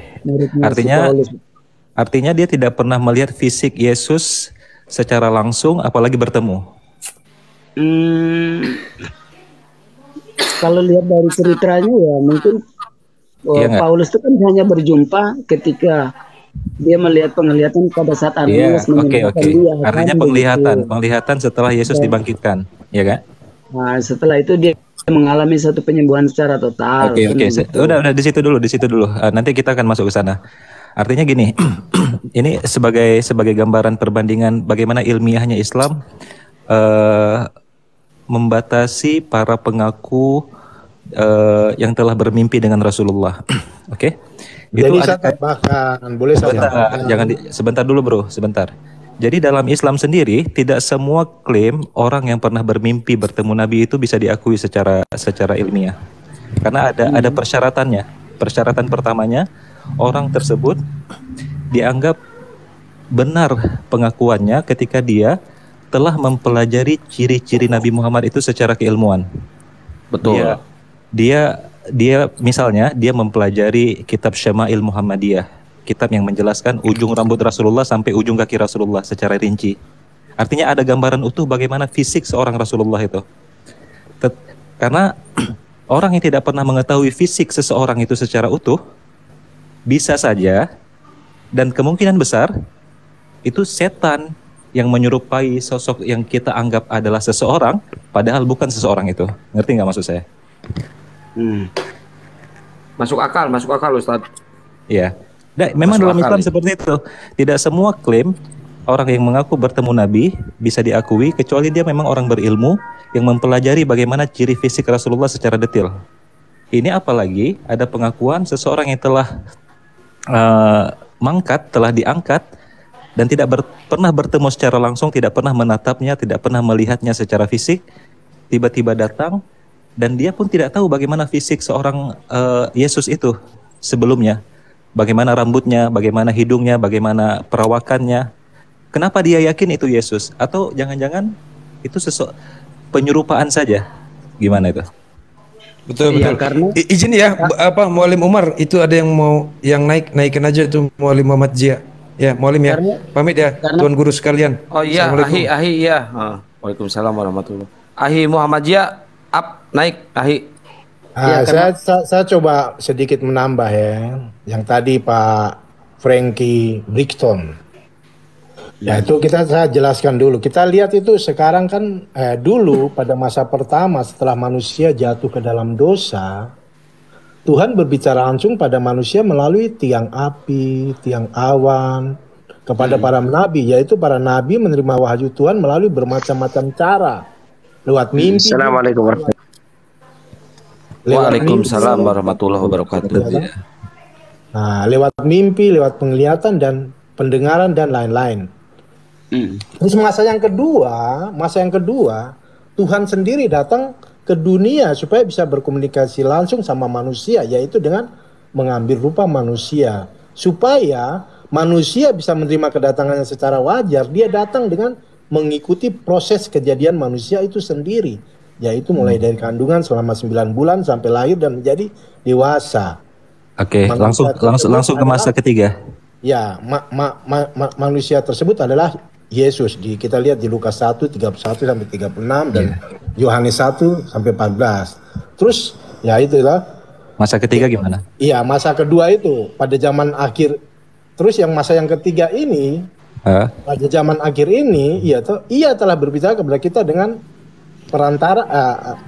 Artinya dia tidak pernah melihat fisik Yesus secara langsung, apalagi bertemu. Kalau lihat dari ceritanya ya mungkin Paulus itu kan hanya berjumpa ketika dia melihat penglihatan pada saat Ananias menyembuhkan dia. Artinya penglihatan setelah Yesus dibangkitkan, ya kan? Nah, setelah itu dia mengalami satu penyembuhan secara total. Oke. Udah di situ dulu. Nanti kita akan masuk ke sana. Artinya gini, ini sebagai gambaran perbandingan bagaimana ilmiahnya Islam membatasi para pengaku yang telah bermimpi dengan Rasulullah. Oke. Jadi saya tambahkan, boleh saya tambahkan? Sebentar dulu bro, sebentar. Jadi dalam Islam sendiri tidak semua klaim orang yang pernah bermimpi bertemu Nabi itu bisa diakui secara ilmiah. Karena ada persyaratannya. Persyaratan pertamanya, orang tersebut dianggap benar pengakuannya ketika dia telah mempelajari ciri-ciri Nabi Muhammad itu secara keilmuan. Betul. Dia misalnya dia mempelajari kitab Syama'il Muhammadiyah, kitab yang menjelaskan ujung rambut Rasulullah sampai ujung kaki Rasulullah secara rinci. Artinya ada gambaran utuh bagaimana fisik seorang Rasulullah itu. Karena orang yang tidak pernah mengetahui fisik seseorang itu secara utuh, bisa saja dan kemungkinan besar itu setan yang menyerupai sosok yang kita anggap adalah seseorang, padahal bukan seseorang itu. Ngerti nggak maksud saya? Masuk akal Ustadz. Iya. Memang dalam Islam seperti itu. Tidak semua klaim orang yang mengaku bertemu Nabi bisa diakui kecuali dia memang orang berilmu yang mempelajari bagaimana ciri fisik Rasulullah secara detail. Ini apalagi ada pengakuan seseorang yang telah telah diangkat dan tidak pernah bertemu secara langsung, tidak pernah menatapnya, tidak pernah melihatnya secara fisik, tiba-tiba datang dan dia pun tidak tahu bagaimana fisik seorang Yesus itu sebelumnya, bagaimana rambutnya, bagaimana hidungnya, bagaimana perawakannya. Kenapa dia yakin itu Yesus? Atau jangan-jangan itu penyerupaan saja? Gimana itu? Betul. Karena izin ya, Mualim Umar, itu ada yang mau naikin aja itu Mualim Muhammad Zia. Ya, Mualim ya. Pamit ya, Tuan Guru sekalian. Oh iya, Ahi ya. Waalaikumsalam warahmatullahi. Ahi Muhammad Zia, naik Ahi. Ah, saya coba sedikit menambah ya. Yang tadi Pak Frankie Brickton. Ya itu saya jelaskan dulu. Kita lihat itu sekarang kan dulu pada masa pertama setelah manusia jatuh ke dalam dosa, Tuhan berbicara langsung pada manusia melalui tiang api, tiang awan, kepada para nabi, yaitu para nabi menerima wahyu Tuhan melalui bermacam-macam cara. Lewat mimpi. Assalamualaikum warahmatullahi Waalaikumsalam warahmatullahi wabarakatuh. Nah, lewat mimpi, lewat penglihatan dan pendengaran dan lain-lain. Terus masa yang kedua, Tuhan sendiri datang ke dunia supaya bisa berkomunikasi langsung sama manusia, yaitu dengan mengambil rupa manusia. Supaya manusia bisa menerima kedatangannya secara wajar, dia datang dengan mengikuti proses kejadian manusia itu sendiri. Yaitu mulai dari kandungan selama 9 bulan sampai lahir dan menjadi dewasa. Oke, langsung ke masa ketiga. Ya, manusia tersebut adalah Yesus. Kita lihat di Lukas 1, 31 sampai 36 dan Yohanes 1 sampai 14. Terus ya itulah. Masa ketiga gimana? Iya, masa kedua itu pada zaman akhir. Terus yang masa yang ketiga ini, pada zaman akhir ini, ia telah berbicara kepada kita dengan perantara.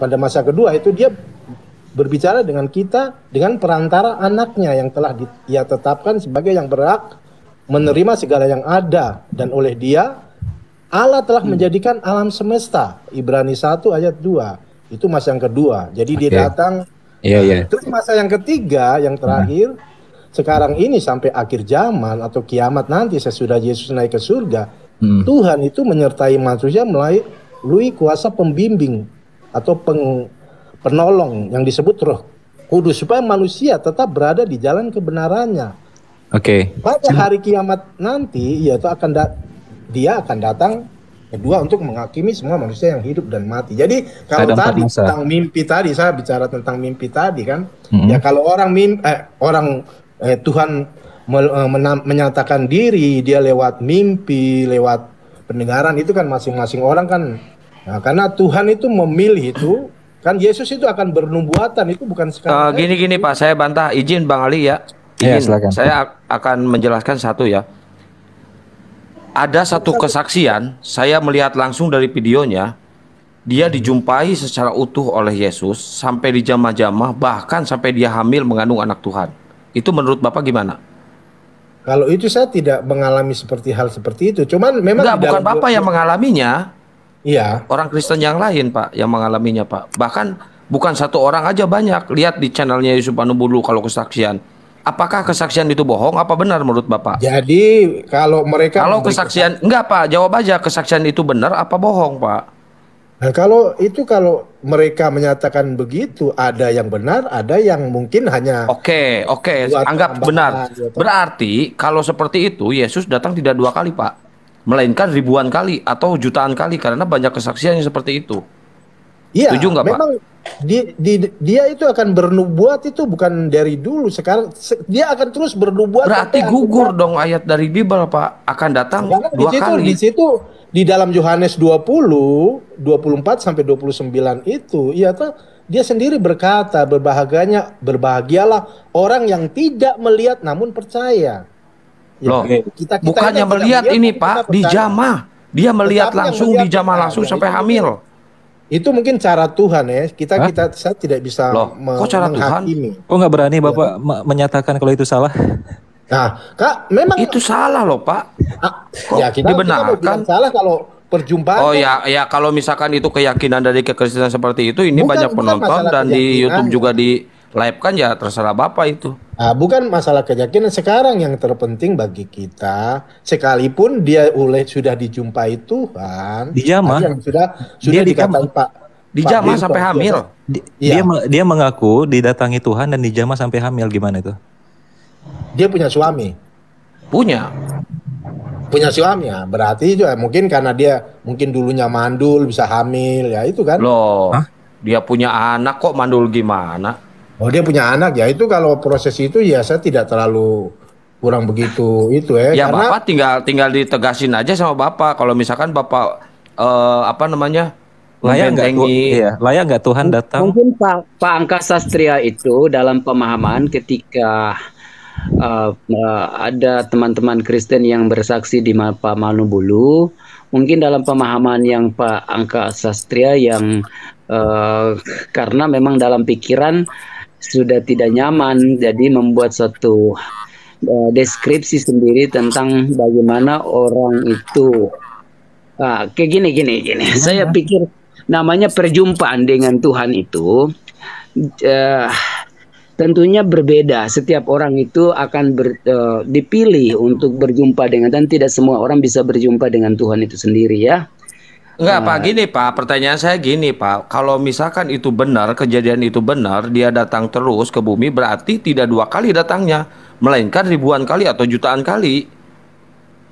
Pada masa kedua itu dia berbicara dengan kita dengan perantara anaknya yang telah ia tetapkan sebagai yang berhak menerima segala yang ada, dan oleh dia Allah telah menjadikan alam semesta. Ibrani 1 ayat 2. Itu masa yang kedua. Jadi dia datang. Terus masa yang ketiga, yang terakhir, sekarang ini sampai akhir zaman atau kiamat nanti sesudah Yesus naik ke surga, Tuhan itu menyertai manusia melalui kuasa pembimbing atau penolong yang disebut Roh Kudus, supaya manusia tetap berada di jalan kebenarannya. Pada hari kiamat nanti, dia akan datang kedua untuk menghakimi semua manusia yang hidup dan mati. Jadi kalau tadi tentang mimpi tadi, saya bicara tentang mimpi tadi kan, ya kalau Tuhan menyatakan diri dia lewat mimpi, lewat pendengaran, itu kan masing-masing orang kan. Nah, karena Tuhan itu memilih itu, kan Yesus itu akan bernubuatan, itu bukan sekarang. Gini Pak, saya bantah, izin Bang Ali ya. Saya akan menjelaskan satu ya. Ada satu kesaksian, saya melihat langsung dari videonya, dia dijumpai secara utuh oleh Yesus sampai dijamah-jamah, bahkan sampai dia hamil mengandung anak Tuhan. Itu menurut Bapak gimana? Kalau itu saya tidak mengalami hal seperti itu. Cuman memang bukan Bapak yang mengalaminya. Iya. Orang Kristen yang lain Pak yang mengalaminya Pak. Bahkan bukan satu orang aja, banyak. Lihat di channelnya Yusuf Anubulu kalau kesaksian. Apakah kesaksian itu bohong? Apa benar menurut Bapak? Jadi kalau mereka kesaksian enggak Pak, jawab aja, kesaksian itu benar apa bohong Pak? Nah, kalau mereka menyatakan begitu, ada yang benar, ada yang mungkin hanya Oke, anggap benar. Berarti kalau seperti itu Yesus datang tidak 2 kali Pak, melainkan ribuan kali atau jutaan kali, karena banyak kesaksian yang seperti itu. Iya, setuju nggak Pak? Memang dia itu akan bernubuat itu bukan dari dulu, sekarang dia akan terus bernubuat. Berarti gugur dong ayat dari Bible Pak, akan datang 2 kali. Di situ di dalam Yohanes 20, 24 sampai 29 itu, dia sendiri berkata, berbahagialah orang yang tidak melihat namun percaya. Loh, bukannya melihat ini Pak, dijamah. Dia melihat langsung, dijamah langsung sampai hamil. Itu mungkin cara Tuhan ya. Saya tidak bisa menghakimi. Kok nggak berani Bapak menyatakan kalau itu salah? Nah, Kak, memang itu salah loh Pak. Kok kita dibenarkan salah kalau perjumpaan. Oh ya kalau misalkan itu keyakinan dari kekristenan seperti itu, ini banyak penonton dan di YouTube juga di live kan, ya terserah Bapak itu. Bukan masalah keyakinan. Sekarang yang terpenting bagi kita, sekalipun dia sudah dijumpai Tuhan, dijamah, yang sudah dikatakan Pak, dijamah sampai hamil. Dia mengaku didatangi Tuhan dan dijamah sampai hamil, gimana itu? Dia punya suami. Punya suami ya. Berarti juga mungkin karena dia mungkin dulunya mandul bisa hamil ya, itu kan. Loh, dia punya anak kok mandul gimana? Oh, dia punya anak ya. Itu kalau proses itu ya saya tidak terlalu kurang begitu itu ya. Ya karena Bapak tinggal ditegasin aja sama Bapak. Kalau misalkan Bapak Layak nggak layak nggak Tuhan datang? Mungkin Pak Angka Sastria itu dalam pemahaman ketika ada teman-teman Kristen yang bersaksi di Pak Manubulu, mungkin dalam pemahaman yang Pak Angka Sastria yang karena memang dalam pikiran sudah tidak nyaman, jadi membuat suatu deskripsi sendiri tentang bagaimana orang itu kayak gini. Saya pikir namanya perjumpaan dengan Tuhan itu tentunya berbeda. Setiap orang itu akan dipilih untuk berjumpa dengan, dan tidak semua orang bisa berjumpa dengan Tuhan itu sendiri ya. Enggak Pak, gini Pak, pertanyaan saya gini Pak, kalau misalkan itu benar, kejadian itu benar, dia datang terus ke bumi, berarti tidak 2 kali datangnya, melainkan ribuan kali atau jutaan kali.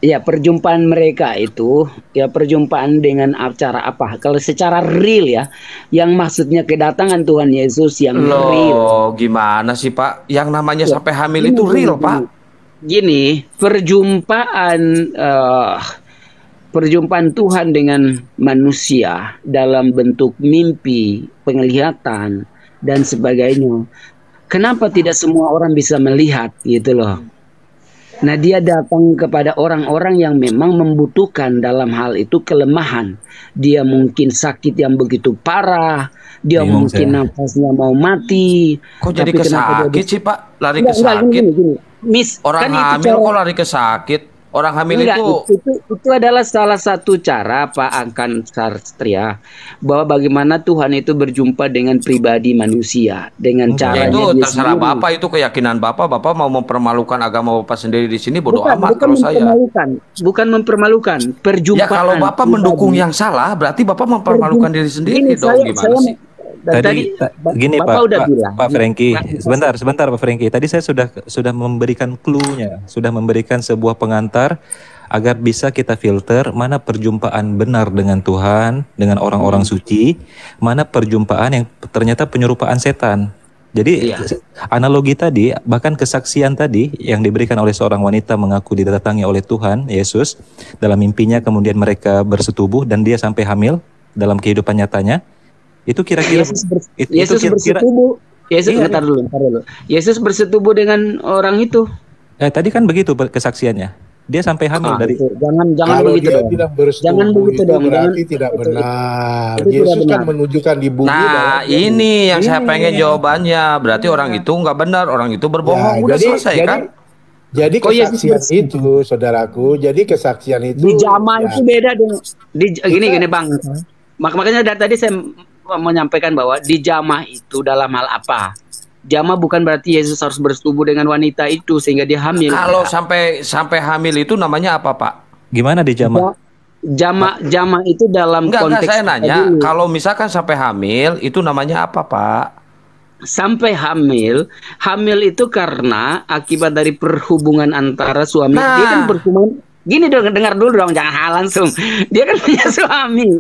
Ya, perjumpaan mereka itu, ya perjumpaan dengan acara apa? Kalau secara real ya, yang maksudnya kedatangan Tuhan Yesus yang real. Loh, gimana sih Pak? Yang namanya sampai hamil itu real Pak? Gini, perjumpaan Tuhan dengan manusia dalam bentuk mimpi, penglihatan, dan sebagainya. Kenapa tidak semua orang bisa melihat gitu loh? Nah, dia datang kepada orang-orang yang memang membutuhkan dalam hal itu kelemahan. Dia mungkin sakit yang begitu parah, dia mungkin nafasnya mau mati. Kok jadi ke sakit sih Pak? Lari ke sakit? Orang hamil kok lari ke sakit? Orang hamil itu adalah salah satu cara Pak Angkan Sastria bahwa bagaimana Tuhan itu berjumpa dengan pribadi manusia dengan caranya itu dia terserah sendiri. Bapak, itu keyakinan Bapak mau mempermalukan agama Bapak sendiri di sini, bodoh amat kalau saya. Bukan mempermalukan, perjumpaan. Ya kalau Bapak mendukung yang salah, berarti Bapak mempermalukan diri sendiri dong, gimana sih? Tadi gini Pak Franky, sebentar Pak Franky. Tadi saya sudah memberikan clue-nya, sudah memberikan sebuah pengantar agar bisa kita filter mana perjumpaan benar dengan Tuhan, dengan orang-orang suci, mana perjumpaan yang ternyata penyerupaan setan. Jadi analogi tadi, bahkan kesaksian tadi yang diberikan oleh seorang wanita mengaku didatangi oleh Tuhan Yesus dalam mimpinya, kemudian mereka bersetubuh dan dia sampai hamil dalam kehidupan nyatanya. Itu kira-kira Yesus bersetubuh. Yesus bersetubuh dengan orang itu. Tadi kan begitu kesaksiannya. Dia sampai hamil dari. Jangan begitu dong. Jangan begitu dong. Berarti tidak benar. Yesus kan menunjukkan di bumi. Nah, ini yang saya pengen jawabannya. Berarti orang itu nggak benar, orang itu berbohong. Udah selesai kan? Jadi kesaksian itu, saudaraku. Jadi kesaksian itu. Di jamaah itu beda dengan. Gini Bang. Makanya dari tadi saya menyampaikan bahwa di jamaah itu dalam hal apa? Jamaah bukan berarti Yesus harus bersetubuh dengan wanita itu sehingga dia hamil. Kalau sampai hamil itu namanya apa Pak? Gimana di jamaah? Jamaah itu dalam konteks. Enggak, saya nanya. Kalau misalkan sampai hamil itu namanya apa Pak? Sampai hamil itu karena akibat dari perhubungan antara suami. Dia kan berhubungan. Gini dong, dengar dulu dong, jangan hal langsung. Dia kan punya suami.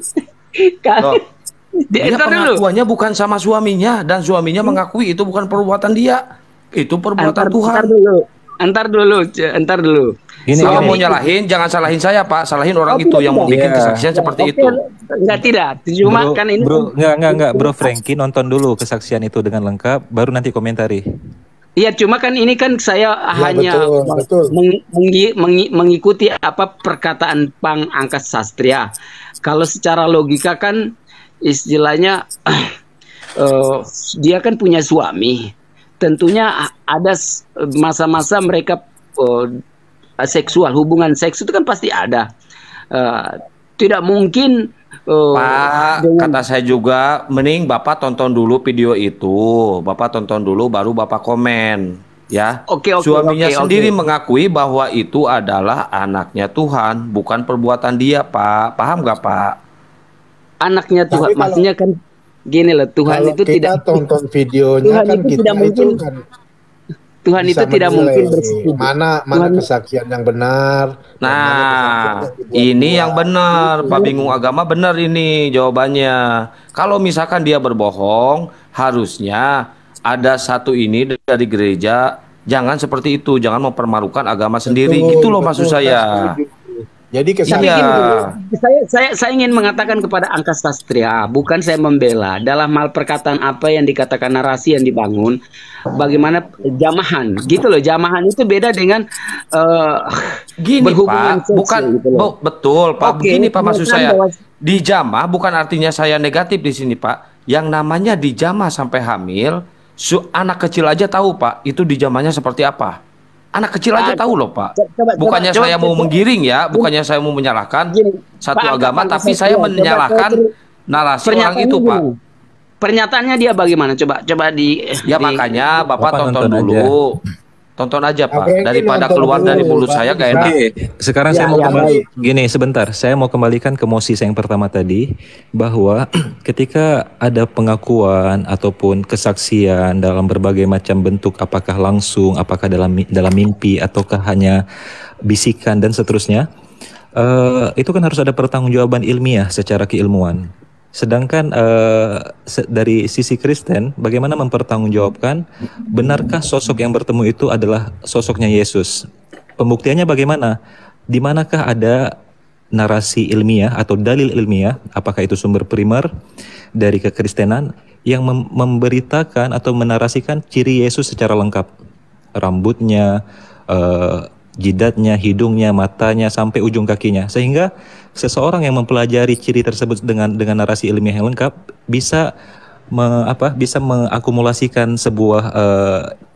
Dia pengakuannya bukan sama suaminya, dan suaminya mengakui itu bukan perbuatan dia, itu perbuatan Tuhan. Entar dulu. Kalau mau nyalahin, jangan salahin saya Pak, salahin orang itu yang mau bikin kesaksian seperti itu. Tidak. Cuma kan ini. Enggak, Bro Franky nonton dulu kesaksian itu dengan lengkap, baru nanti komentari. Iya, cuma kan ini kan saya hanya mengikuti apa perkataan Bang Angka Sastria. Kalau secara logika kan istilahnya dia kan punya suami. Tentunya ada masa-masa mereka seksual, hubungan seks itu kan pasti ada. Tidak mungkin Pak, kata saya juga mending Bapak tonton dulu video itu. Bapak tonton dulu baru Bapak komen ya. Suaminya sendiri mengakui bahwa itu adalah anaknya Tuhan, bukan perbuatan dia, Pak. Paham nggak, Pak? Anaknya Tuhan, maksudnya kan gini loh, Tuhan itu tidak tonton videonya, Tuhan kan kita tidak mungkin kan Tuhan itu tidak mungkin bersetuju. Mana kesaksian yang benar. Nah, ini yang benar. Pak Bingung Agama benar ini jawabannya. Kalau misalkan dia berbohong, harusnya ada satu ini dari gereja. Jangan seperti itu. Jangan mempermalukan agama sendiri. Gitu loh maksud saya. Jadi Tapi kesan gini dulu, saya ingin mengatakan kepada Angka Sastria, bukan saya membela dalam hal perkataan apa yang dikatakan narasi yang dibangun, bagaimana jamahan, gitu loh. Jamahan itu beda dengan Gini berhubungan Pak, bukan gitu loh. betul Pak. Oke, Begini Pak, maksud bukan saya bahwa- dijamah bukan artinya saya negatif di sini Pak. Yang namanya dijamah sampai hamil, anak kecil aja tahu Pak, itu dijamahnya seperti apa. Anak kecil aja tahu loh Pak. Bukannya saya mau menggiring ya, bukannya saya mau menyalahkan satu Pak, agama, Pak, tapi saya coba menyalahkan narasi orang itu Pak. Pernyataannya dia bagaimana? Coba Ya makanya Bapak tonton nonton dulu. Tonton aja Pak, Frankie daripada nonton keluar dulu, dari mulut Pak. saya gak enak. Sekarang saya mau kembali gini sebentar. Saya mau kembalikan ke mosi saya yang pertama tadi bahwa ketika ada pengakuan ataupun kesaksian dalam berbagai macam bentuk, apakah langsung, apakah dalam mimpi ataukah hanya bisikan dan seterusnya, itu kan harus ada pertanggungjawaban ilmiah secara keilmuan. Sedangkan dari sisi Kristen, bagaimana mempertanggungjawabkan benarkah sosok yang bertemu itu adalah sosoknya Yesus? Pembuktiannya bagaimana? Di manakah ada narasi ilmiah atau dalil ilmiah, apakah itu sumber primer dari kekristenan yang memberitakan atau menarasikan ciri Yesus secara lengkap? Rambutnya, jidatnya, hidungnya, matanya, sampai ujung kakinya. Sehingga seseorang yang mempelajari ciri tersebut dengan narasi ilmiah yang lengkap bisa bisa mengakumulasikan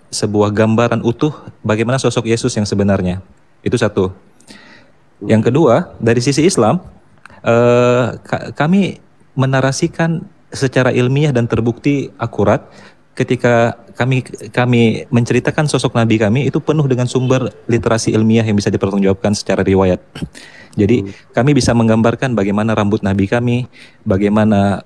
sebuah gambaran utuh bagaimana sosok Yesus yang sebenarnya. Itu satu. Yang kedua, dari sisi Islam, kami menarasikan secara ilmiah dan terbukti akurat ketika kami menceritakan sosok Nabi kami itu penuh dengan sumber literasi ilmiah yang bisa dipertanggungjawabkan secara riwayat. Jadi kami bisa menggambarkan bagaimana rambut Nabi kami, bagaimana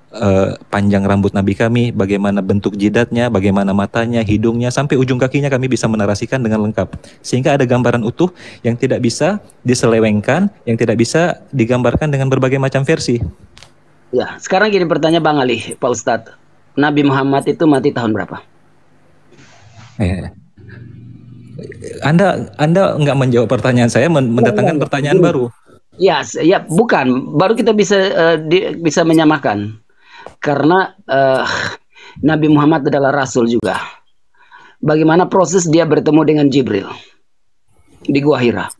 panjang rambut Nabi kami, bagaimana bentuk jidatnya, bagaimana matanya, hidungnya, sampai ujung kakinya kami bisa menarasikan dengan lengkap. Sehingga ada gambaran utuh yang tidak bisa diselewengkan, yang tidak bisa digambarkan dengan berbagai macam versi. Ya, sekarang gini pertanyaan Bang Ali, Pak Ustadz. Nabi Muhammad itu mati tahun berapa? Anda nggak menjawab pertanyaan saya, mendatangkan pertanyaan baru. Ya, bukan. Baru kita bisa menyamakan. Karena Nabi Muhammad adalah Rasul juga. Bagaimana proses dia bertemu dengan Jibril di Gua Hira?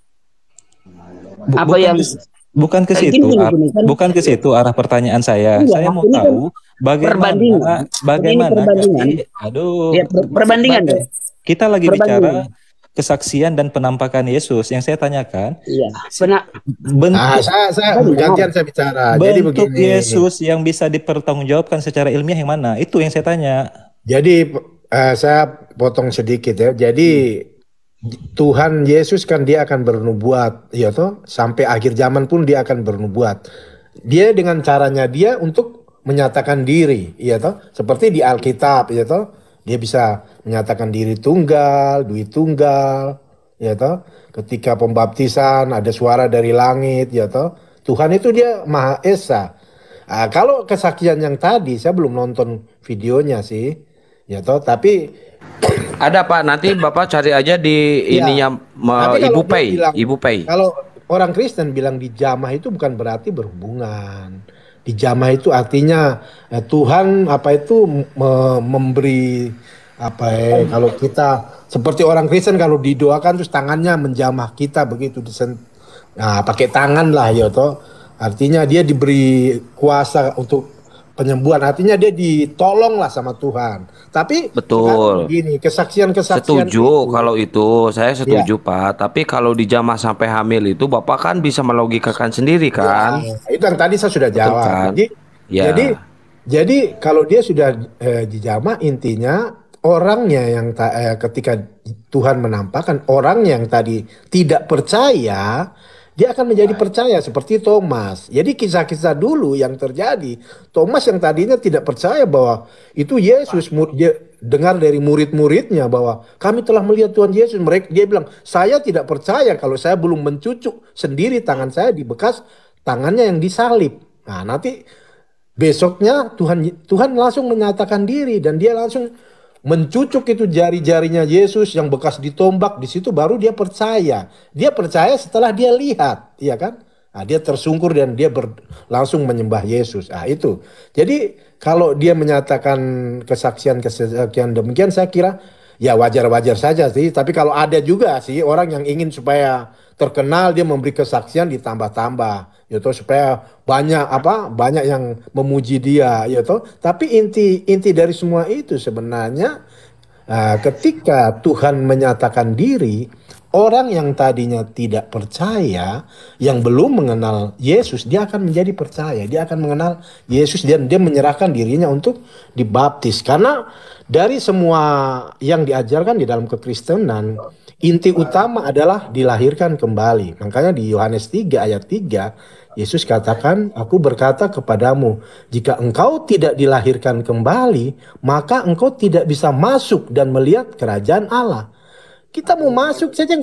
Bukan ke situ, bukan ke situ arah pertanyaan saya. Saya mau tahu bagaimana perbandingan. Kita lagi bicara kesaksian dan penampakan Yesus. Yang saya tanyakan, saya bicara. Jadi bentuk begini, Yesus yang bisa dipertanggungjawabkan secara ilmiah yang mana? Itu yang saya tanya. Jadi saya potong sedikit ya. Jadi Tuhan Yesus kan dia akan bernubuat, ya toh, sampai akhir zaman pun dia akan bernubuat. Dia dengan caranya dia untuk menyatakan diri, ya toh, seperti di Alkitab, ya toh, dia bisa menyatakan diri tunggal, duit tunggal, ya toh. Ketika pembaptisan ada suara dari langit, ya toh. Tuhan itu dia Maha Esa. Kalau kesaksian yang tadi saya belum nonton videonya sih, ya toh, tapi ada Pak, nanti Bapak cari aja di ininya Ibu Pay. Kalau orang Kristen bilang dijamah itu bukan berarti berhubungan. Dijamah itu artinya Tuhan memberi kalau kita seperti orang Kristen kalau didoakan terus tangannya menjamah kita begitu pakai tangan lah ya toh. Artinya dia diberi kuasa untuk penyembuhan, artinya dia ditolong lah sama Tuhan. Tapi betul. Begini, kesaksian-kesaksian setuju itu. Kalau itu saya setuju Pak. Tapi kalau dijamah sampai hamil itu Bapak kan bisa melogikakan sendiri kan? Itu yang tadi saya sudah jawab. Kan? Jadi kalau dia sudah dijamah, intinya orangnya yang ketika Tuhan menampakkan orang yang tadi tidak percaya, dia akan menjadi percaya seperti Thomas. Jadi kisah-kisah dulu yang terjadi, Thomas yang tadinya tidak percaya bahwa itu Yesus, dia dengar dari murid-muridnya bahwa kami telah melihat Tuhan Yesus. Dia bilang, saya tidak percaya kalau saya belum mencucuk sendiri tangan saya di bekas tangannya yang disalib. Nah nanti besoknya Tuhan langsung menyatakan diri dan dia langsung mencucuk itu jari-jarinya Yesus yang bekas ditombak. Di situ baru dia percaya. Dia percaya setelah dia lihat, iya kan? Nah, dia tersungkur dan dia langsung menyembah Yesus. Ah, itu. Jadi kalau dia menyatakan kesaksian demikian, saya kira ya wajar-wajar saja sih. Tapi kalau ada juga sih orang yang ingin supaya terkenal, dia memberi kesaksian ditambah-tambah, yaitu supaya banyak yang memuji dia, yaitu. Tapi inti dari semua itu sebenarnya ketika Tuhan menyatakan diri, orang yang tadinya tidak percaya, yang belum mengenal Yesus, dia akan menjadi percaya. Dia akan mengenal Yesus dan dia menyerahkan dirinya untuk dibaptis. Karena dari semua yang diajarkan di dalam kekristenan, inti utama adalah dilahirkan kembali. Makanya di Yohanes 3 ayat 3, Yesus katakan, aku berkata kepadamu, jika engkau tidak dilahirkan kembali, maka engkau tidak bisa masuk dan melihat kerajaan Allah. Kita mau masuk saja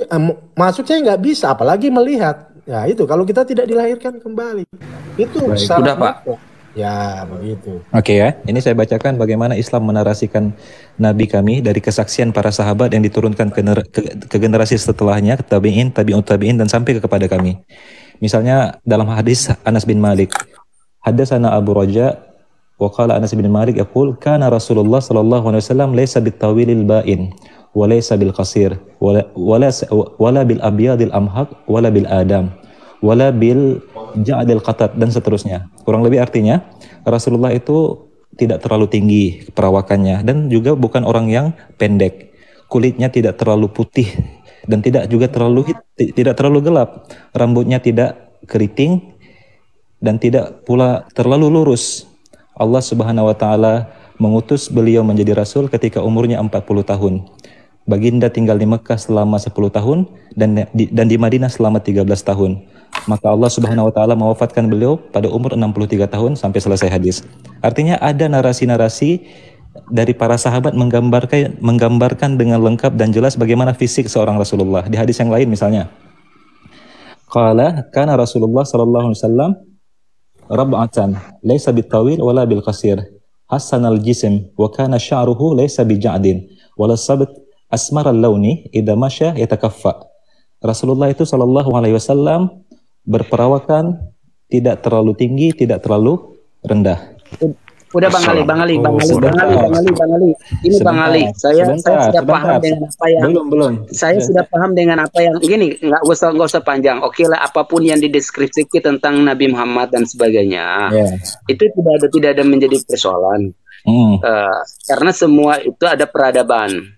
nggak bisa, apalagi melihat. Ya itu kalau kita tidak dilahirkan kembali. Itu sudah Pak. Ya begitu. Oke ya, ini saya bacakan bagaimana Islam menarasikan Nabi kami dari kesaksian para sahabat yang diturunkan ke generasi setelahnya, ke tabi'in, tabi'ut tabi'in, dan sampai kepada kami. Misalnya dalam hadis Anas bin Malik, hadatsana Abu Raja wa qala Anas bin Malik yaqul kana Rasulullah sallallahu alaihi wasallam laysa bitawilil ba'in wa laysa bil qasir wala bil abyadil amhaq wala bil adam wala bil ja'dil qatat, dan seterusnya. Kurang lebih artinya Rasulullah itu tidak terlalu tinggi perawakannya dan juga bukan orang yang pendek. Kulitnya tidak terlalu putih dan tidak terlalu gelap. Rambutnya tidak keriting dan tidak pula terlalu lurus. Allah Subhanahu wa taala mengutus beliau menjadi rasul ketika umurnya 40 tahun. Baginda tinggal di Mekah selama 10 tahun dan di Madinah selama 13 tahun. Maka Allah Subhanahu wa taala mewafatkan beliau pada umur 63 tahun sampai selesai hadis. Artinya ada narasi-narasi dari para sahabat menggambarkan dengan lengkap dan jelas bagaimana fisik seorang Rasulullah. Di hadis yang lain misalnya, qala kana Rasulullah sallallahu alaihi wasallam rab'atan laisa bitawil wala bil qasir hasanal jism wa kana sya'ruhu laisa bija'din wala sabt asmaral launi idza masya yatakaffa. Rasulullah itu sallallahu alaihi wasallam berperawakan tidak terlalu tinggi, tidak terlalu rendah. Udah Bang Ali. Ini Bang Ali. Saya sudah paham dengan apa yang Saya sudah paham dengan apa yang gini, nggak usah panjang. Oke lah, apapun yang dideskripsikan tentang Nabi Muhammad dan sebagainya, itu tidak ada menjadi persoalan. Karena semua itu ada peradaban,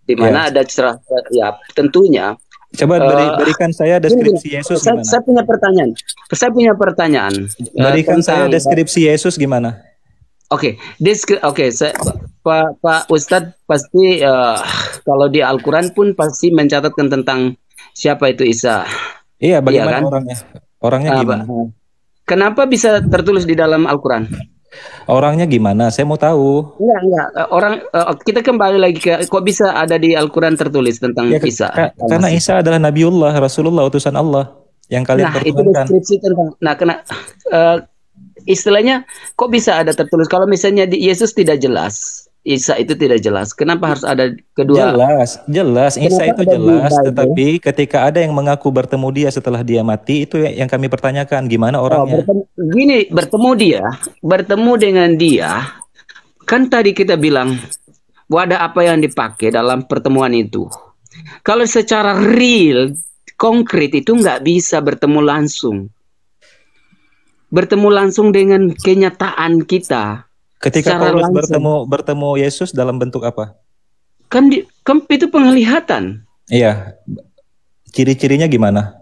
di mana ada cerah, ya tentunya. Coba berikan saya deskripsi Yesus gimana? Saya punya pertanyaan. Berikan saya deskripsi Yesus gimana? Oke, Pak Ustadz pasti kalau di Al-Quran pun pasti mencatatkan tentang siapa itu Isa. Iya, bagaimana orangnya? Orangnya gimana? Kenapa bisa tertulis di dalam Al-Quran? Orangnya gimana? Saya mau tahu. Enggak. Kita kembali lagi ke kok bisa ada di Al-Quran tertulis tentang Isa? Karena Isa adalah Nabiullah, Rasulullah, utusan Allah yang kalian perjuangkan. Itu deskripsi tentang. Istilahnya kok bisa ada tertulis kalau misalnya di Yesus tidak jelas, Isa itu tidak jelas. Kenapa harus ada kedua? Jelas. Isa itu jelas, tetapi ketika ada yang mengaku bertemu dia setelah dia mati, itu yang kami pertanyakan, gimana orangnya? Bertemu dengan dia, kan tadi kita bilang wadah apa yang dipakai dalam pertemuan itu. Kalau secara real, konkret itu nggak bisa bertemu langsung. Bertemu langsung dengan kenyataan kita. Ketika Paulus bertemu Yesus dalam bentuk apa? Kan itu penglihatan. Iya. Ciri-cirinya gimana?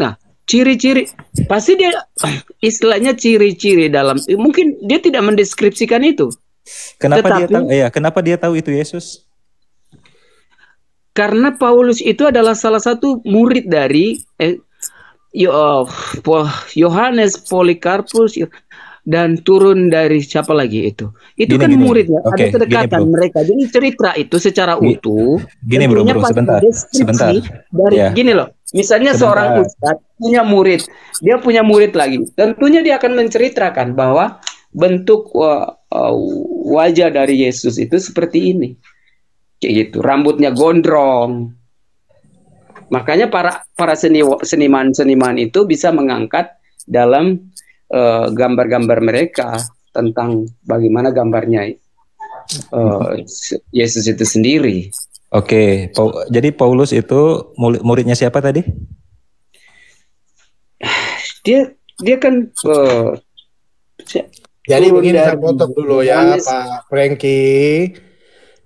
Nah, ciri-ciri pasti dia istilahnya ciri-ciri dalam mungkin dia tidak mendeskripsikan itu. Kenapa dia tahu itu Yesus? Karena Paulus itu adalah salah satu murid dari Yohanes, Polikarpus, dan turun dari siapa lagi itu kan muridnya. Ada kedekatan mereka. Jadi cerita itu secara utuh. Gini bro, sebentar. Gini loh, misalnya seorang ustadz punya murid, dia punya murid lagi. Tentunya dia akan menceritakan bahwa bentuk wajah dari Yesus itu seperti ini, kayak gitu. Rambutnya gondrong. Makanya para seniman itu bisa mengangkat dalam gambar-gambar mereka tentang bagaimana gambarnya Yesus itu sendiri. Oke, jadi Paulus itu muridnya siapa tadi? Dia kan jadi begini, saya potong dulu ya Pak Franky.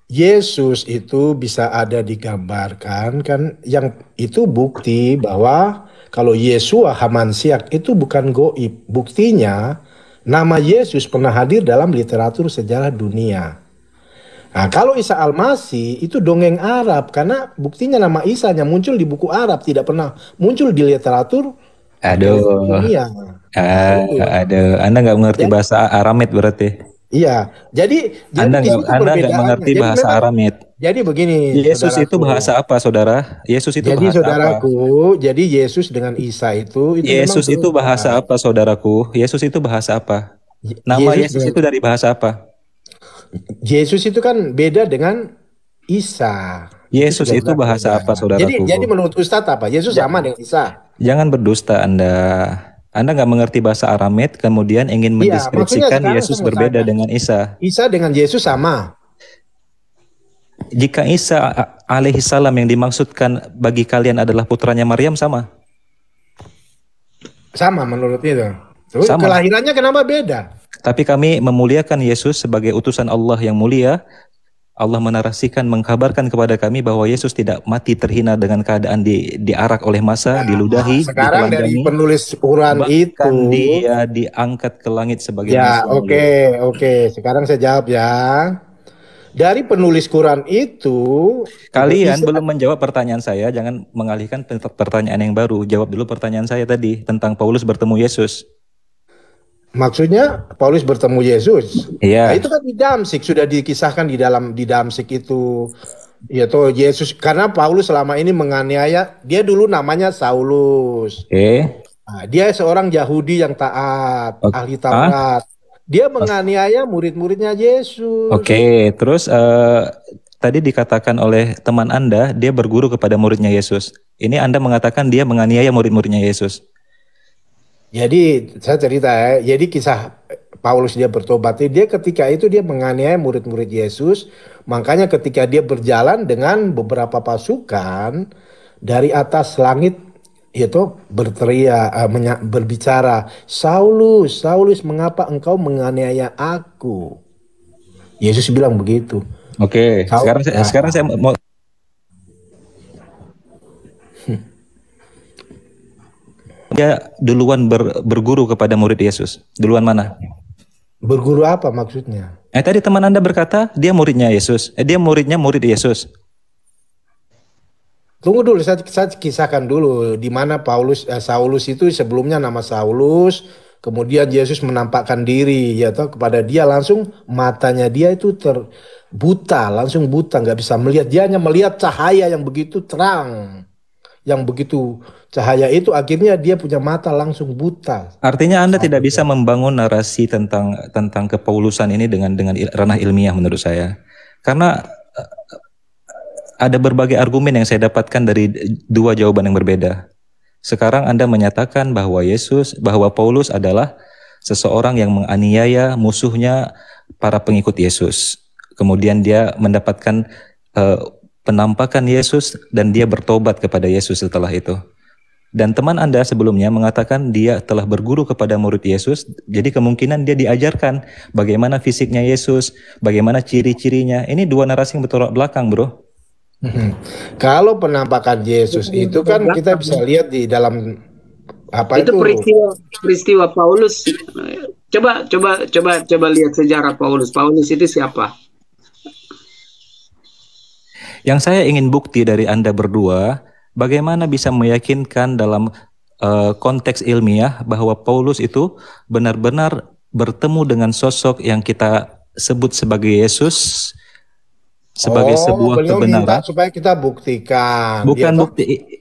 Yesus itu bisa ada digambarkan kan, yang itu bukti bahwa kalau Yeshua Hamansiak itu bukan goib. Buktinya nama Yesus pernah hadir dalam literatur sejarah dunia. Nah, kalau Isa Al-Masih itu dongeng Arab, karena buktinya nama Isa hanya muncul di buku Arab, tidak pernah muncul di literatur dunia. Aduh, Anda nggak mengerti bahasa Aramid berarti. Iya, jadi Anda nggak mengerti bahasa Aramid. Jadi begini, Yesus itu bahasa apa, saudara? Yesus itu jadi bahasa saudaraku, apa? Jadi Yesus dengan Isa itu Yesus itu bahasa apa, saudaraku? Yesus itu bahasa apa? Nama Yesus itu dari bahasa apa? Yesus itu kan beda dengan Isa. Yesus itu bahasa apa, saudaraku? Jadi menurut Ustadz apa? Yesus sama dengan Isa. Jangan berdusta Anda. Anda nggak mengerti bahasa Aramid, kemudian ingin mendeskripsikan Yesus berbeda dengan Isa. Isa dengan Yesus sama. Jika Isa alaihissalam yang dimaksudkan bagi kalian adalah putranya Maryam, sama? Sama menurut itu. Sama. Kelahirannya kenapa beda? Tapi kami memuliakan Yesus sebagai utusan Allah yang mulia. Allah menarasikan, mengkabarkan kepada kami bahwa Yesus tidak mati terhina dengan keadaan diarak oleh masa, diludahi. Sekarang dari penulis Quran itu dia diangkat ke langit sebagai ya, oke. Sekarang saya jawab ya. Dari penulis Quran itu kalian belum menjawab pertanyaan saya, jangan mengalihkan pertanyaan yang baru. Jawab dulu pertanyaan saya tadi tentang Paulus bertemu Yesus. Maksudnya Paulus bertemu Yesus. Iya. Nah, itu kan di Damsik sudah dikisahkan di Damsik itu. Ya toh Yesus, karena Paulus selama ini menganiaya, dia dulu namanya Saulus. Nah, dia seorang Yahudi yang taat, ahli Taurat. Dia menganiaya murid-muridnya Yesus. Terus tadi dikatakan oleh teman Anda, dia berguru kepada muridnya Yesus. Ini Anda mengatakan dia menganiaya murid-muridnya Yesus. Jadi saya cerita ya, jadi kisah Paulus dia bertobat, dia ketika itu dia menganiaya murid-murid Yesus, makanya ketika dia berjalan dengan beberapa pasukan dari atas langit itu berteriak, berbicara, Saulus, Saulus, mengapa engkau menganiaya aku? Yesus bilang begitu. Sekarang saya mau dia duluan berguru kepada murid Yesus. Duluan mana? Berguru apa maksudnya? Tadi teman Anda berkata dia muridnya Yesus. Dia muridnya murid Yesus. Tunggu dulu, saya kisahkan dulu di mana Saulus itu sebelumnya nama Saulus, kemudian Yesus menampakkan diri ya toh kepada dia, langsung matanya dia itu langsung buta, nggak bisa melihat. Dia hanya melihat cahaya yang begitu terang. Yang begitu cahaya itu akhirnya dia punya mata langsung buta. Artinya Anda tidak bisa membangun narasi tentang kepaulusan ini dengan ranah ilmiah menurut saya. Karena ada berbagai argumen yang saya dapatkan dari dua jawaban yang berbeda. Sekarang Anda menyatakan bahwa Paulus adalah seseorang yang menganiaya musuhnya para pengikut Yesus. Kemudian dia mendapatkan penampakan Yesus dan dia bertobat kepada Yesus setelah itu. Dan teman Anda sebelumnya mengatakan dia telah berguru kepada murid Yesus, jadi kemungkinan dia diajarkan bagaimana fisiknya Yesus, bagaimana ciri-cirinya. Ini dua narasi yang bertolak belakang, bro. Kalau penampakan Yesus itu kan kita bisa lihat di dalam apa itu peristiwa Paulus. Coba lihat sejarah Paulus. Paulus itu siapa? Yang saya ingin bukti dari Anda berdua, bagaimana bisa meyakinkan dalam konteks ilmiah bahwa Paulus itu benar-benar bertemu dengan sosok yang kita sebut sebagai Yesus, sebagai sebuah kebenaran. Supaya kita buktikan.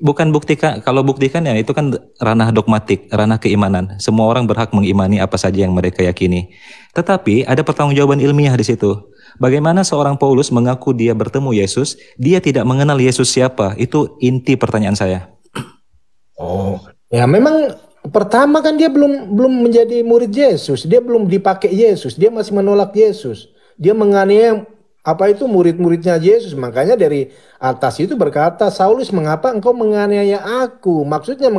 Bukan buktikan. Kalau buktikan ya itu kan ranah dogmatik, ranah keimanan. Semua orang berhak mengimani apa saja yang mereka yakini. Tetapi ada pertanggungjawaban ilmiah di situ. Bagaimana seorang Paulus mengaku dia bertemu Yesus, dia tidak mengenal Yesus siapa? Itu inti pertanyaan saya. Oh, ya memang pertama kan dia belum menjadi murid Yesus, dia belum dipakai Yesus, dia masih menolak Yesus. Dia menganiaya murid-muridnya Yesus. Makanya dari atas itu berkata, Saulus, mengapa engkau menganiaya aku? Maksudnya